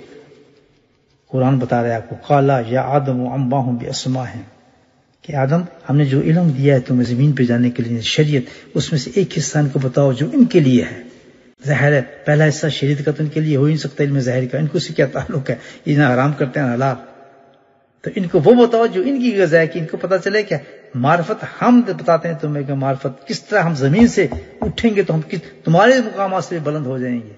قرآن بتا رہا ہے آپ کو، قالا یا آدم انباہم باسماہم، کہ آدم ہم نے جو علم دیا ہے تمہیں زمین پہ جانے کے لیے شریعت، اس میں سے ایک حصہ ان کو بتاؤ جو ان کے لیے ہے۔ ظاہر ہے پہلا حصہ شریعت کا تو ان کے لیے ہو ہی نہیں سکتا، علم ظاہر کا ان کو سے کیا تعلق ہے، یہ نہ حرام کرتے ہیں نہ حلال، تو ان کو وہ بتاؤ جو ان کی غذا ہے، کہ ان کو پتہ چلے کیا معرفت، ہم بتاتے ہیں تمہیں کہ معرفت کس طرح ہم زمین سے اٹھیں گے تو ہم تمہارے مقامات سے بلند ہو جائیں گے۔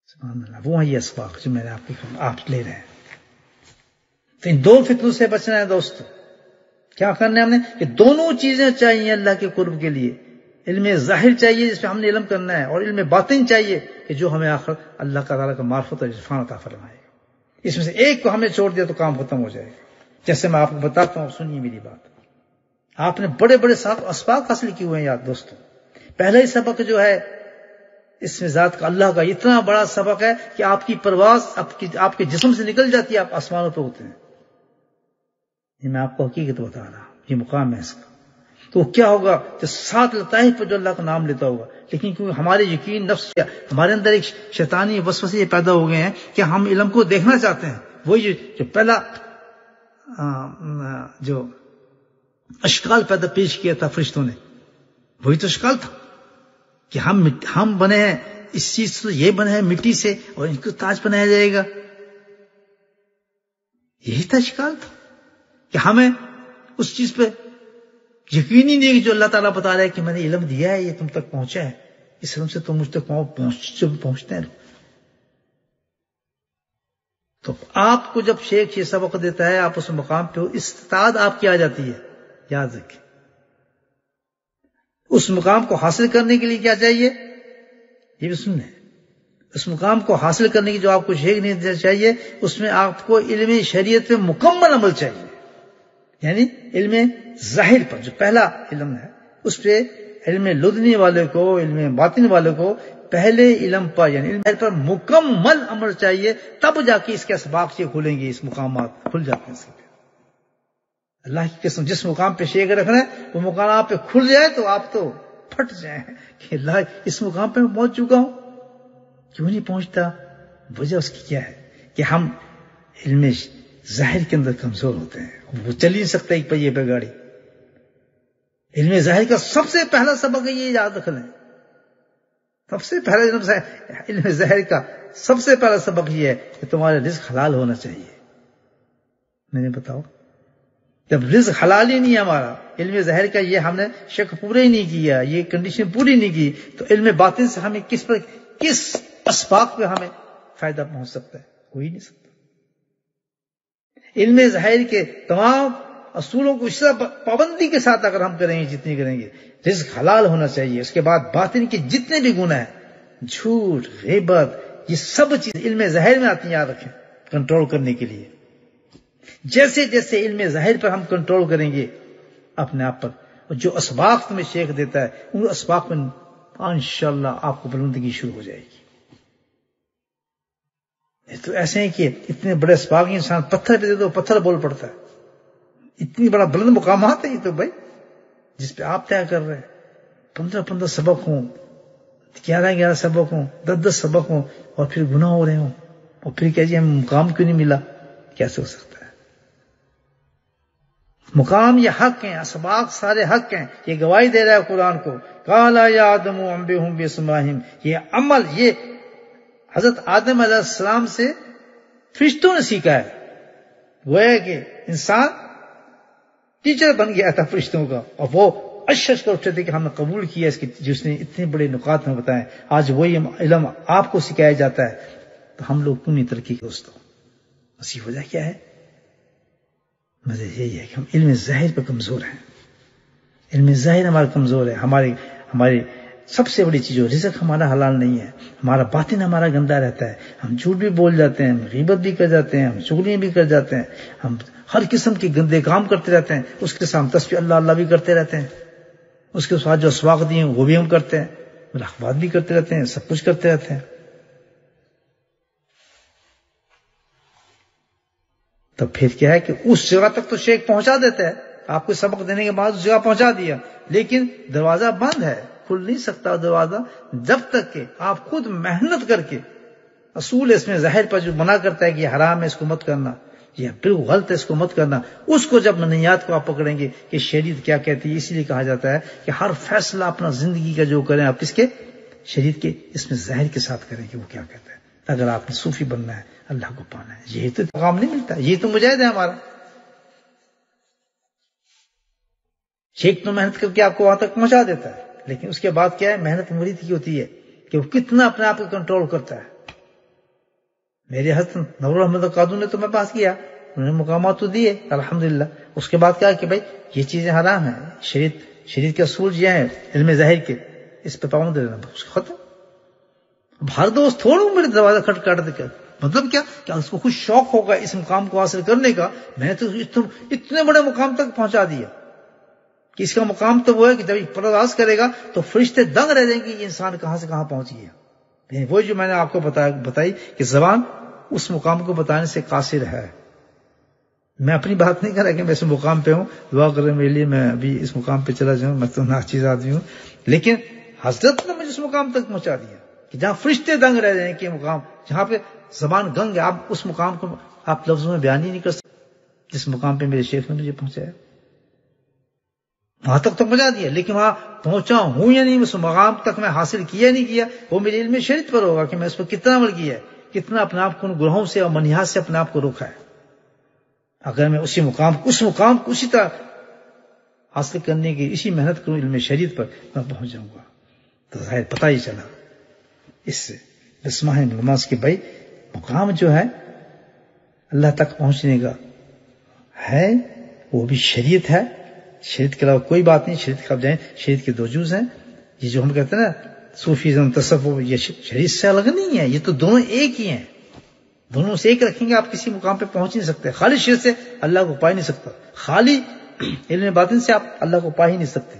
سبحان اللہ، وہ ہیں یہ اسباق جو میں نے آپ لے رہے ہیں۔ تو ان دو فتنوں سے بچنا ہے دوستو، کیا کرنا ہے ہم نے کہ دونوں چیزیں چاہیے اللہ کے قرب کے لیے، علم ظاہر چاہیے جس پہ ہم نے علم کرنا ہے، اور علم باطن چاہیے کہ جو ہمیں آخر اللہ کا تعالیٰ کا معرفت اور عرفان عطا فرمائے گا۔ اس میں سے ایک کو ہم نے چھوڑ دیا تو کام ختم ہو جائے گا۔ جیسے میں آپ کو بتاتا ہوں، سنیے میری بات، آپ نے بڑے بڑے اسباق حاصل کیے ہوئے ہیں یاد دوستو۔ پہلا ہی سبق جو ہے اس میں ذات کا اللہ کا اتنا بڑا سبق ہے کہ آپ کی پرواز آپ کے جسم سے نکل جاتی ہے، آپ آسمانوں پہ ہوتے ہیں۔ یہ میں آپ کو حقیقت بتا رہا ہوں، یہ مقام ہے اس کا۔ تو کیا ہوگا کہ 7 لطائف پر جو اللہ کا نام لیتا ہوگا، لیکن کیونکہ ہمارے یقین نفس ہمارے اندر ایک شیطانی وسوسے پیدا ہو گئے ہیں کہ ہم علم کو دیکھنا چاہتے ہیں، وہی جو پہلا جو اشکال پیدا پیش کیا تھا فرشتوں نے، وہی تو اشکال تھا کہ ہم بنے ہیں اس چیز سے، یہ بنے ہیں مٹی سے اور ان کو تاج بنایا جائے گا، یہی تو اشکال تھا کہ ہمیں اس چیز پہ یقین ہی نہیں کہ جو اللہ تعالیٰ بتا رہا ہے کہ میں نے علم دیا ہے، یہ تم تک پہنچا ہے، اس علم سے تم مجھ تک پہنچتے ہیں۔ تو آپ کو جب شیخ یہ سبق دیتا ہے، آپ اس مقام پہ استطاعت آپ کی آ جاتی ہے، یاد رکھیں اس مقام کو حاصل کرنے کے لیے کیا چاہیے؟ یہ بھی سنیں، اس مقام کو حاصل کرنے کی جو آپ کو شیخ نہیں چاہیے، اس میں آپ کو علم شریعت پہ مکمل عمل چاہیے. یعنی علم ظاہر پر جو پہلا علم ہے، اس پہ علم لدنی والے کو، علم باطن والے کو پہلے علم پر یعنی علم پر مکمل عمل چاہیے، تب جا کے اس کے اسباق سے کھلیں گے، اس مقامات کھل جاتے ہیں. اس کے اللہ کی قسم جس مقام پہ شیخ رکھنا ہے وہ مقام آپ پہ کھل جائے تو آپ تو پھٹ جائیں کہ اللہ اس مقام پہ میں پہنچ چکا ہوں، کیوں نہیں پہنچتا؟ وجہ اس کی کیا ہے کہ ہم علم ظاہر کے اندر کمزور ہوتے ہیں. وہ چل ہی نہیں سکتا ایک پہیے پہ گاڑی. علم ظاہر کا سب سے پہلا سبق یہ یاد رکھ لیں، سب سے پہلا علم ظاہر کا سب سے پہلا سبق یہ ہے کہ تمہارا رزق حلال ہونا چاہیے. میں نے بتاؤ، جب رزق حلال ہی نہیں ہے ہمارا، علم ظاہر کا یہ ہم نے شک پورا ہی نہیں کیا، یہ کنڈیشن پوری نہیں کی، تو علم باطن سے ہمیں کس اسباق پہ ہمیں فائدہ پہنچ سکتا ہے؟ ہو ہی نہیں سکتا. علم ظاہر کے تمام اصولوں کو اس طرح پابندی کے ساتھ اگر ہم کریں گے، جتنی کریں گے، رزق حلال ہونا چاہیے. اس کے بعد باطن کے جتنے بھی گناہ ہیں، جھوٹ، غیبت، یہ سب چیز علم ظاہر میں آتی ہیں، یاد رکھیں، کنٹرول کرنے کے لیے. جیسے جیسے علم ظاہر پر ہم کنٹرول کریں گے اپنے آپ پر، اور جو اسباق تمہیں شیخ دیتا ہے ان اسباق میں انشاءاللہ آپ کو بلندگی شروع ہو جائے گی. تو ایسے ہیں کہ اتنے بڑے اسباق انسان پتھر پہ دے دو پتھر بول پڑتا ہے. اتنی بڑا بلند مقامات ہے یہ تو بھائی، جس پہ آپ طے کر رہے ہیں. 15 سبق ہوں، 11 سبق ہوں، 10 سبق ہوں، اور پھر گناہ ہو رہے ہوں، اور پھر کیا جی ہم مقام کیوں نہیں ملا؟ کیسے ہو سکتا ہے؟ مقام یہ حق ہیں، اسباق سارے حق ہیں. یہ گواہی دے رہا ہے قرآن کو، قالا یا آدم انبئہم باسمائہم. یہ عمل یہ حضرت آدم علیہ السلام سے فرشتوں نے سیکھا ہے. گویا کہ انسان ٹیچر بن گیا تھا فرشتوں کا، اور وہ اشش کر اٹھتے تھے کہ ہم نے قبول کیا اس کی، جس نے اتنے بڑے نکات میں بتائے. آج وہی علم آپ کو سکھایا جاتا ہے، تو ہم لوگ کیوں نہیں ترقی کے دوستوں؟ اسی وجہ کیا ہے؟ مزے یہی ہے کہ ہم علم ظاہر پہ کمزور ہیں. علم ظاہر ہمارا کمزور ہے. ہماری سب سے بڑی چیز رزق ہمارا حلال نہیں ہے. ہمارا باطن ہمارا گندا رہتا ہے. ہم جھوٹ بھی بول جاتے ہیں، ہم غیبت بھی کر جاتے ہیں، ہم چغلیاں بھی کر جاتے ہیں، ہم ہر قسم کے گندے کام کرتے رہتے ہیں. اس کے ساتھ تسبیح اللہ اللہ بھی کرتے رہتے ہیں. اس کے ساتھ جو اسواق دیے وہ بھی ہم کرتے ہیں، ملاقات بھی کرتے رہتے ہیں، سب کچھ کرتے رہتے ہیں. تو پھر کیا ہے کہ اس جگہ تک تو شیخ پہنچا دیتا ہے، آپ کو سبق دینے کے بعد اس جگہ پہنچا دیا، لیکن دروازہ بند ہے، کھل نہیں سکتا دروازہ جب تک کہ آپ خود محنت کر کے اصول اس میں ظاہر پر جو منع کرتا ہے کہ یہ حرام ہے اس کو مت کرنا، یہ بالکل غلط ہے اس کو مت کرنا، اس کو جب منہیات کو آپ پکڑیں گے کہ شریعت کیا کہتی ہے. اسی لیے کہا جاتا ہے کہ ہر فیصلہ اپنا زندگی کا جو کریں آپ کس کے؟ شریعت کے اس میں ظاہر کے ساتھ کریں کہ وہ کیا کہتا ہے. اگر آپ نے صوفی بننا ہے، اللہ کو پانا ہے، یہ تو کام نہیں ملتا، یہ تو مجاہد ہے ہمارا. شیخ تو محنت کر کے آپ کو وہاں تک پہنچا دیتا ہے، لیکن اس کے بعد کیا ہے؟ محنت مرید کی ہوتی ہے کہ وہ کتنا اپنے آپ کو کنٹرول کرتا ہے. میرے حضرت نور احمد قادری نے تو میں پاس کیا، انہوں نے مقامات تو دیے الحمدللہ. اس کے بعد کیا کہ بھائی یہ چیزیں حرام ہیں، شریعت کے اصول یہ ہیں علم ظاہر کے، اس پہ پابند رہنا، بس ختم. اب ہر دوست تھوڑا میرے دروازہ کھٹکھٹا دے، مطلب کیا کہ اس کو کچھ شوق ہوگا اس مقام کو حاصل کرنے کا. میں نے تو اتنے بڑے مقام تک پہنچا دیا کہ اس کا مقام تو وہ ہے کہ جب یہ پرواز کرے گا تو فرشتے دنگ رہ جائیں گے یہ انسان کہاں سے کہاں پہنچ گیا. وہی جو میں نے آپ کو بتائی کہ زبان اس مقام کو بتانے سے قاصر ہے. میں اپنی بات نہیں کر رہا کہ میں اس مقام پہ ہوں، دعا کریں میرے لیے میں ابھی اس مقام پہ چلا جاؤں، میں تو ناچیز آدمی ہوں. لیکن حضرت نے مجھے اس مقام تک پہنچا دیا کہ جہاں فرشتے دنگ رہ جائیں کہ مقام جہاں پہ زبان گنگ ہے، آپ اس مقام کو آپ لفظوں میں بیان ہی نہیں کر سکتے جس مقام پہ میرے شیخ نے مجھے پہنچایا. وہاں تک تو پہنچا دیا، لیکن وہاں پہنچا ہوں یا نہیں، اس مقام تک میں حاصل کیا نہیں کیا، وہ میرے علم شریعت پر ہوگا کہ میں اس پر کتنا عمل کیا ہے، کتنا اپنے آپ کو ان گروہوں سے اور منہیات سے اپنے آپ کو روکا ہے. اگر میں اس مقام کو اسی طرح حاصل کرنے کی اسی محنت کروں علم شریعت پر، میں پہنچ جاؤں گا. تو ظاہر پتہ ہی چلا اس سے بسمہ نماز کے بھائی مقام جو ہے اللہ تک پہنچنے کا ہے وہ بھی شریعت ہے، شریعت کے علاوہ کوئی بات نہیں. شریعت کے جائیں, شریعت کے 2 جز ہیں. یہ جو ہم کہتے ہیں نا صوفیزم تصوف, یہ شریعت سے الگ نہیں ہے, یہ تو دونوں ایک ہی ہیں. دونوں سے ایک رکھیں گے آپ کسی مقام پہ پہنچ نہیں سکتے. خالی شریعت سے اللہ کو پا ہی نہیں سکتا, خالی علم باطن سے آپ اللہ کو پا ہی نہیں سکتے.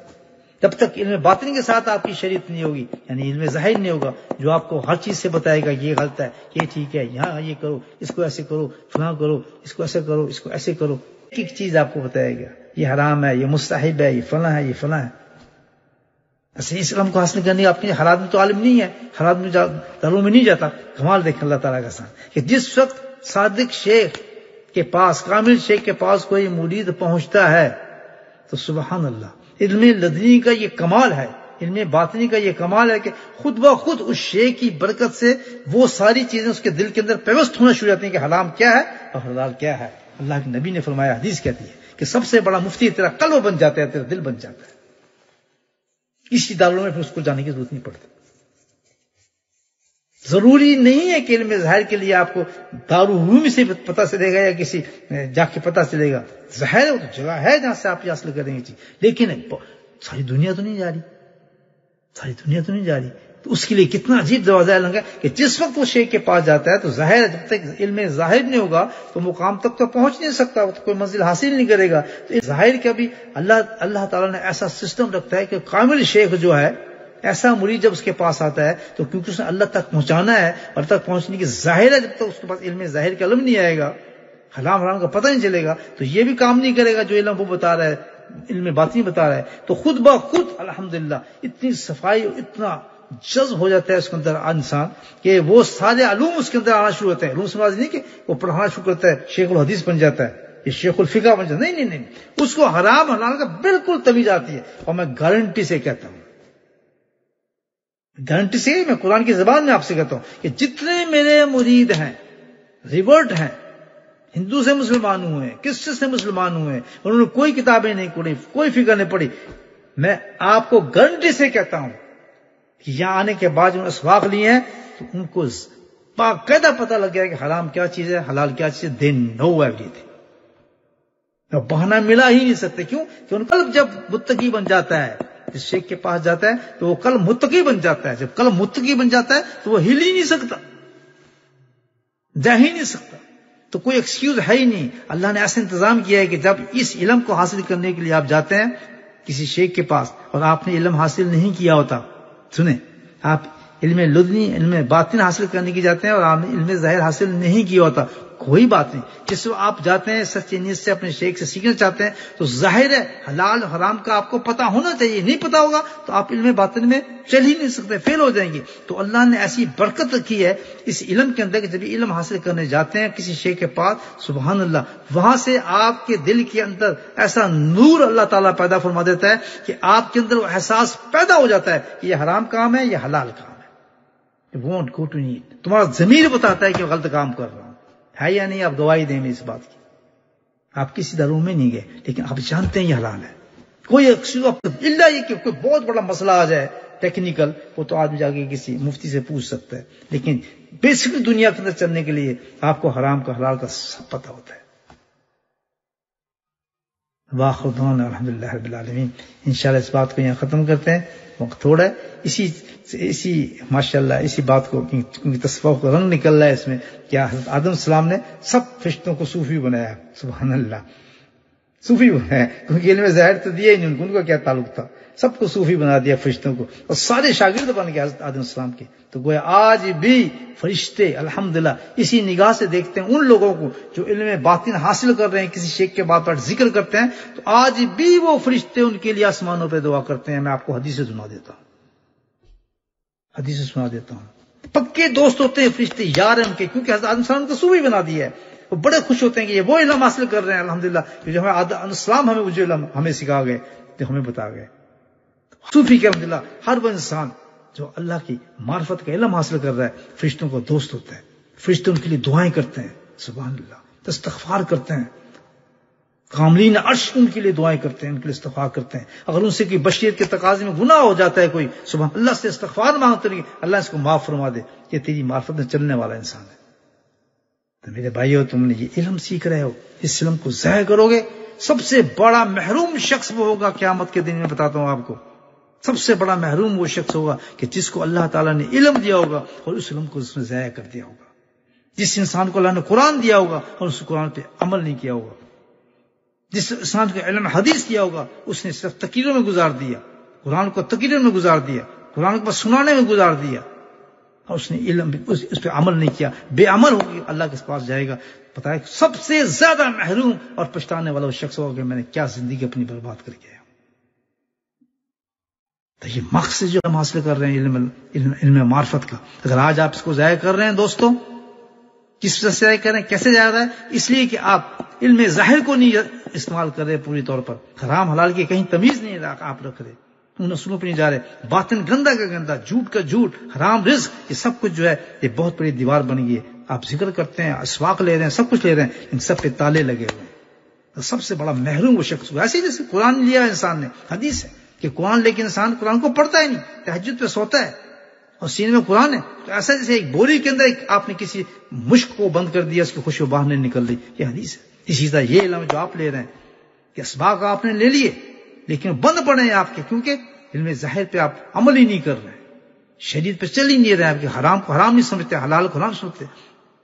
جب تک علم باطن کے ساتھ آپ کی شریعت نہیں ہوگی, یعنی علم ظاہر نہیں ہوگا جو آپ کو ہر چیز سے بتائے گا یہ غلط ہے, یہ ٹھیک ہے, یہاں یہ کرو, اس کو ایسے کرو, فلاں کرو, اس کو ایسے کرو, اس کو ایسے کرو, ایک ایک چیز آپ کو بتائے گا, یہ حرام ہے, یہ مستحب ہے, یہ فلاں ہے, یہ فلاں ہے. ایسے اس علم کو حاصل کرنے اپنے حالات میں تو عالم نہیں ہے, حالات میں داروں میں نہیں جاتا. کمال دیکھ اللہ تعالیٰ کا سان کہ جس وقت صادق شیخ کے پاس, کامل شیخ کے پاس کوئی مرید پہنچتا ہے تو سبحان اللہ, علم لدنی کا یہ کمال ہے, علم باطنی کا یہ کمال ہے کہ خود بخود اس شیخ کی برکت سے وہ ساری چیزیں اس کے دل کے اندر پیوست ہونا شروع ہوتی ہیں کہ حرام کیا ہے اور حلال کیا ہے. اللہ کے نبی نے فرمایا, حدیث کہتی ہے کہ سب سے بڑا مفتی تیرا قلب بن جاتا ہے, تیرا دل بن جاتا ہے. اسی داروں میں پھر اس کو جانے کی ضرورت نہیں پڑتی. ضروری نہیں ہے کہ علم ظاہر کے لیے آپ کو دارالعلوم سے پتہ چلے گا یا کسی جا کے پتہ چلے گا. ظاہر ہے وہ تو جگہ ہے جہاں سے آپ یہ حاصل کریں گے چیز, لیکن ساری دنیا تو نہیں جا رہی, ساری دنیا تو نہیں جا رہی. تو اس کے لیے کتنا عجیب دروازہ لگا کہ جس وقت وہ شیخ کے پاس جاتا ہے تو ظاہر ہے جب تک علم ظاہر نہیں ہوگا تو مقام تک تو پہنچ نہیں سکتا, وہ تو کوئی منزل حاصل نہیں کرے گا. تو ظاہر کا بھی اللہ تعالیٰ نے ایسا سسٹم رکھتا ہے کہ کامل شیخ جو ہے, ایسا مرید جب اس کے پاس آتا ہے تو کیونکہ اس نے اللہ تک پہنچانا ہے, اور تک پہنچنے کی ظاہر ہے جب تک اس کے پاس علم ظاہر کا علم نہیں آئے گا, حرام حرام کا پتہ نہیں چلے گا, تو یہ بھی کام نہیں کرے گا جو علم وہ بتا رہا ہے, علم باطنی بتا رہا ہے. تو خود بخود الحمدللہ اتنی صفائی اور اتنا جذب ہو جاتا ہے اس کے اندر انسان کہ وہ سارے علوم اس کے اندر آنا شروع ہوتے ہیں. علوم سمجھ نہیں کہ وہ پڑھانا شروع کرتا ہے, شیخ الحدیث بن جاتا ہے, یہ شیخ الفقہ بن جاتا ہے. نہیں, اس کو حرام حلال کا بالکل تمیز آتی ہے. اور میں گارنٹی سے کہتا ہوں, گارنٹی سے میں قرآن کی زبان میں آپ سے کہتا ہوں کہ جتنے میرے مرید ہیں, ریورٹ ہیں, ہندو سے مسلمان ہوئے ہیں, کرسچن سے مسلمان ہوئے ہیں, انہوں نے کوئی کتابیں نہیں پڑھی, کوئی فکر نہیں پڑھی, میں آپ کو گارنٹی سے کہتا ہوں کہ یہاں آنے کے بعد انہوں نے اسباق لیے ہیں تو ان کو باقاعدہ پتہ لگ گیا کہ حرام کیا چیز ہے, حلال کیا چیز ہے. دے نو ایوری تھنگ. بہانہ ملا ہی نہیں سکتے. کیوں کہ ان قلب جب متقی بن جاتا ہے, جس شیخ کے پاس جاتا ہے تو وہ قلب متقی بن جاتا ہے. جب قلب متقی بن جاتا ہے تو وہ ہل ہی نہیں سکتا, جا ہی نہیں سکتا. تو کوئی ایکسکیوز ہے ہی نہیں. اللہ نے ایسا انتظام کیا ہے کہ جب اس علم کو حاصل کرنے کے لیے آپ جاتے ہیں کسی شیخ کے پاس اور آپ نے علم حاصل نہیں کیا ہوتا, سنیں, آپ علم لدنی, علم باطن حاصل کرنے کی جاتے ہیں اور آپ نے علم ظاہر حاصل نہیں کیا ہوتا, کوئی بات نہیں. جس وقت آپ جاتے ہیں سچی نیت سے اپنے شیخ سے سیکھنا چاہتے ہیں تو ظاہر ہے حلال حرام کا آپ کو پتہ ہونا چاہیے. نہیں پتہ ہوگا تو آپ علم باطن میں چل ہی نہیں سکتے, فیل ہو جائیں گے. تو اللہ نے ایسی برکت رکھی ہے اس علم کے اندر کہ جب علم حاصل کرنے جاتے ہیں کسی شیخ کے پاس, سبحان اللہ, وہاں سے آپ کے دل کے اندر ایسا نور اللہ تعالیٰ پیدا فرما دیتا ہے کہ آپ کے اندر وہ احساس پیدا ہو جاتا ہے کہ یہ حرام کام ہے, یہ حلال کام ہے. won't go to it. تمہارا ضمیر بتاتا ہے کہ غلط کام کر رہا ہوں, ہے یا نہیں؟ آپ گواہی دیں اس بات کی. آپ کسی دروں میں نہیں گئے لیکن آپ جانتے ہیں یہ حلال ہے. کوئی اللہ یہ کہ کوئی بہت بڑا مسئلہ آ جائے ٹیکنیکل, وہ تو آدمی جا کے کسی مفتی سے پوچھ سکتا ہے, لیکن بیسک دنیا کے اندر چلنے کے لیے آپ کو حرام کا حلال کا سب پتہ ہوتا ہے. واخر دعوانا الحمدللہ رب العالمین. انشاءاللہ اس بات کو یہاں ختم کرتے ہیں, وقت تھوڑا ہے. اسی ماشاءاللہ اسی بات کو کیونکہ تصوف کا رنگ نکل رہا ہے اس میں, کیا حضرت آدم السلام نے سب فرشتوں کو صوفی بنایا. سبحان اللہ, صوفی بنایا, کیونکہ علم ظاہر تو دیا ہی نہیں ان کو کیا تعلق تھا, سب کو صوفی بنا دیا فرشتوں کو, اور سارے شاگرد بن گئے حضرت آدم السلام کے. تو گویا آج بھی فرشتے الحمدللہ اسی نگاہ سے دیکھتے ہیں ان لوگوں کو جو علم باطن حاصل کر رہے ہیں, کسی شیخ کے بات پر ذکر کرتے ہیں, تو آج بھی وہ فرشتے ان کے لیے آسمانوں پہ دعا کرتے ہیں. میں آپ کو حدیث سنا دیتا ہوں, پکے دوست ہوتے ہیں فرشتے, یار ہیں ان کے, کیونکہ حضرت آدم السلام کو صوفی بنا دیا ہے. وہ بڑے خوش ہوتے ہیں کہ یہ وہ علم حاصل کر رہے ہیں الحمدللہ, جو ہمیں آدم السلام ہمیں جو علم ہمیں سکھا گئے, جو ہمیں بتا گئے. صوفی کے الحمدللہ ہر وہ انسان جو اللہ کی معرفت کا علم حاصل کر رہا ہے فرشتوں کو دوست ہوتا ہے. فرشتے ان کے لیے دعائیں کرتے ہیں, سبحان اللہ, استغفار کرتے ہیں. کاملین عرش ان کے لیے دعائیں کرتے ہیں, ان کے لیے استغفار کرتے ہیں. اگر ان سے کوئی بشریت کے تقاضے میں گناہ ہو جاتا ہے کوئی, سبحان اللہ سے استغفار مانگتے ہیں, اللہ اس کو معاف فرما دے, یہ تیری معرفت میں چلنے والا انسان ہے. تو میرے بھائیو, تم نے یہ علم سیکھ رہے ہو, اس علم کو ضائع کرو گے, سب سے بڑا محروم شخص وہ ہوگا قیامت کے دن میں، بتاتا ہوں آپ کو، سب سے بڑا محروم وہ شخص ہوگا کہ جس کو اللہ تعالیٰ نے علم دیا ہوگا اور اس علم کو اس نے ضائع کر دیا ہوگا، جس انسان کو اللہ نے قرآن دیا ہوگا اور اس قرآن پہ عمل نہیں کیا ہوگا، جس انسان کو علم حدیث دیا ہوگا اس نے صرف تقریروں میں گزار دیا، قرآن کو تقریروں میں گزار دیا، قرآن کو بس سنانے میں گزار دیا، اور اس نے علم اس پہ عمل نہیں کیا، بے عمل ہو گیا، اللہ کے پاس جائے گا، بتائے سب سے زیادہ محروم اور پچھتانے والا وہ شخص ہوگا کہ میں نے کیا زندگی اپنی برباد کر کے آیا۔ تو یہ مقصد جو ہم حاصل کر رہے ہیں علم معرفت کا، اگر آج آپ اس کو ضائع کر رہے ہیں دوستوں، کس وجہ سے ضائع کر رہے ہیں، کیسے ضائع رہا ہے؟ اس لیے کہ آپ علم ظاہر کو نہیں استعمال کر رہے پوری طور پر، حرام حلال کی کہیں تمیز نہیں آپ رکھ رہے، ان اصولوں پہ نہیں جا رہے، باطن گندا کا گندا، جھوٹ کا جھوٹ، حرام رزق، یہ سب کچھ جو ہے یہ بہت بڑی دیوار بن گئی ہے۔ آپ ذکر کرتے ہیں، اسواق لے رہے ہیں، سب کچھ لے رہے ہیں، ان سب پہ تالے لگے ہوئے ہیں۔ تو سب سے بڑا محروم وہ شخص ہوا، ایسے ہی جیسے قرآن لیا انسان نے، حدیث ہے کہ قرآن لے کے انسان قرآن کو پڑھتا ہی نہیں، تہجد پہ سوتا ہے اور سینے میں قرآن ہے، تو ایسا جیسے ایک بوری کے اندر آپ نے کسی مشک کو بند کر دیا، اس کی خوشبو باہر نہیں نکل رہی، یہ حدیث ہے۔ اسی طرح یہ علم جو آپ لے رہے ہیں کہ اسباق آپ نے لے لیے لیکن بند پڑے ہیں آپ کے، کیونکہ علم ظاہر پہ آپ عمل ہی نہیں کر رہے، شریعت پہ چل ہی نہیں رہے، آپ کے حرام کو حرام نہیں سمجھتے، حلال کو حرام سمجھتے،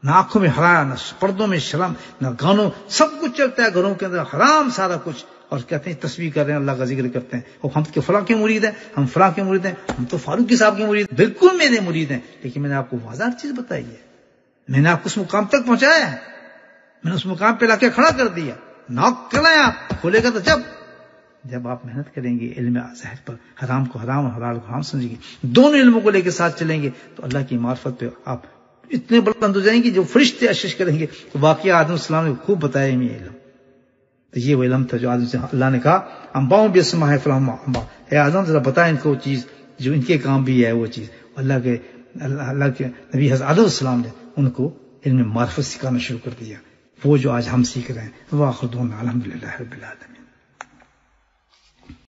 نہ آنکھوں میں حرام، نہ پردوں میں شرم، نہ گانوں، سب کچھ چلتا ہے گھروں کے اندر حرام سارا کچھ، اور کہتے ہیں تسبیح کر رہے ہیں، اللہ کا ذکر کرتے ہیں، اور ہم کے فلاں کے مرید ہیں، ہم فلاں کے مرید ہیں، ہم تو فاروقی صاحب کے مرید ہیں، بالکل میرے مرید ہیں، لیکن میں نے آپ کو واضح چیز بتائی ہے، میں نے آپ کو اس مقام تک پہنچایا ہے، میں نے اس مقام پہ لا کے کھڑا کر دیا، ناک کھلائیں آپ، کھولے گا تو جب آپ محنت کریں گے علم ظاہر پر، حرام کو حرام اور حلال کو حرام سمجھیں گے، دونوں علموں کو لے کے ساتھ چلیں گے، تو اللہ کی معرفت پہ آپ اتنے بلند ہو جائیں گے جو فرشتے اشش کریں گے۔ تو واقعہ آدم السلام نے خوب بتایا یہ علم، تو یہ وہ علم تھا جو آدم سے اللہ نے کہا انباؤں بھی اسماء ہے فلاں انباء، اے آدم ذرا بتا ان کو چیز جو ان کے کام بھی ہے، وہ چیز اللہ کے نبی حضرت آدم السلام نے ان کو علم معرفت سکھانا شروع کر دیا، وہ جو آج ہم سیکھ رہے ہیں۔ وآخر دعوانا الحمدللہ رب العالمین۔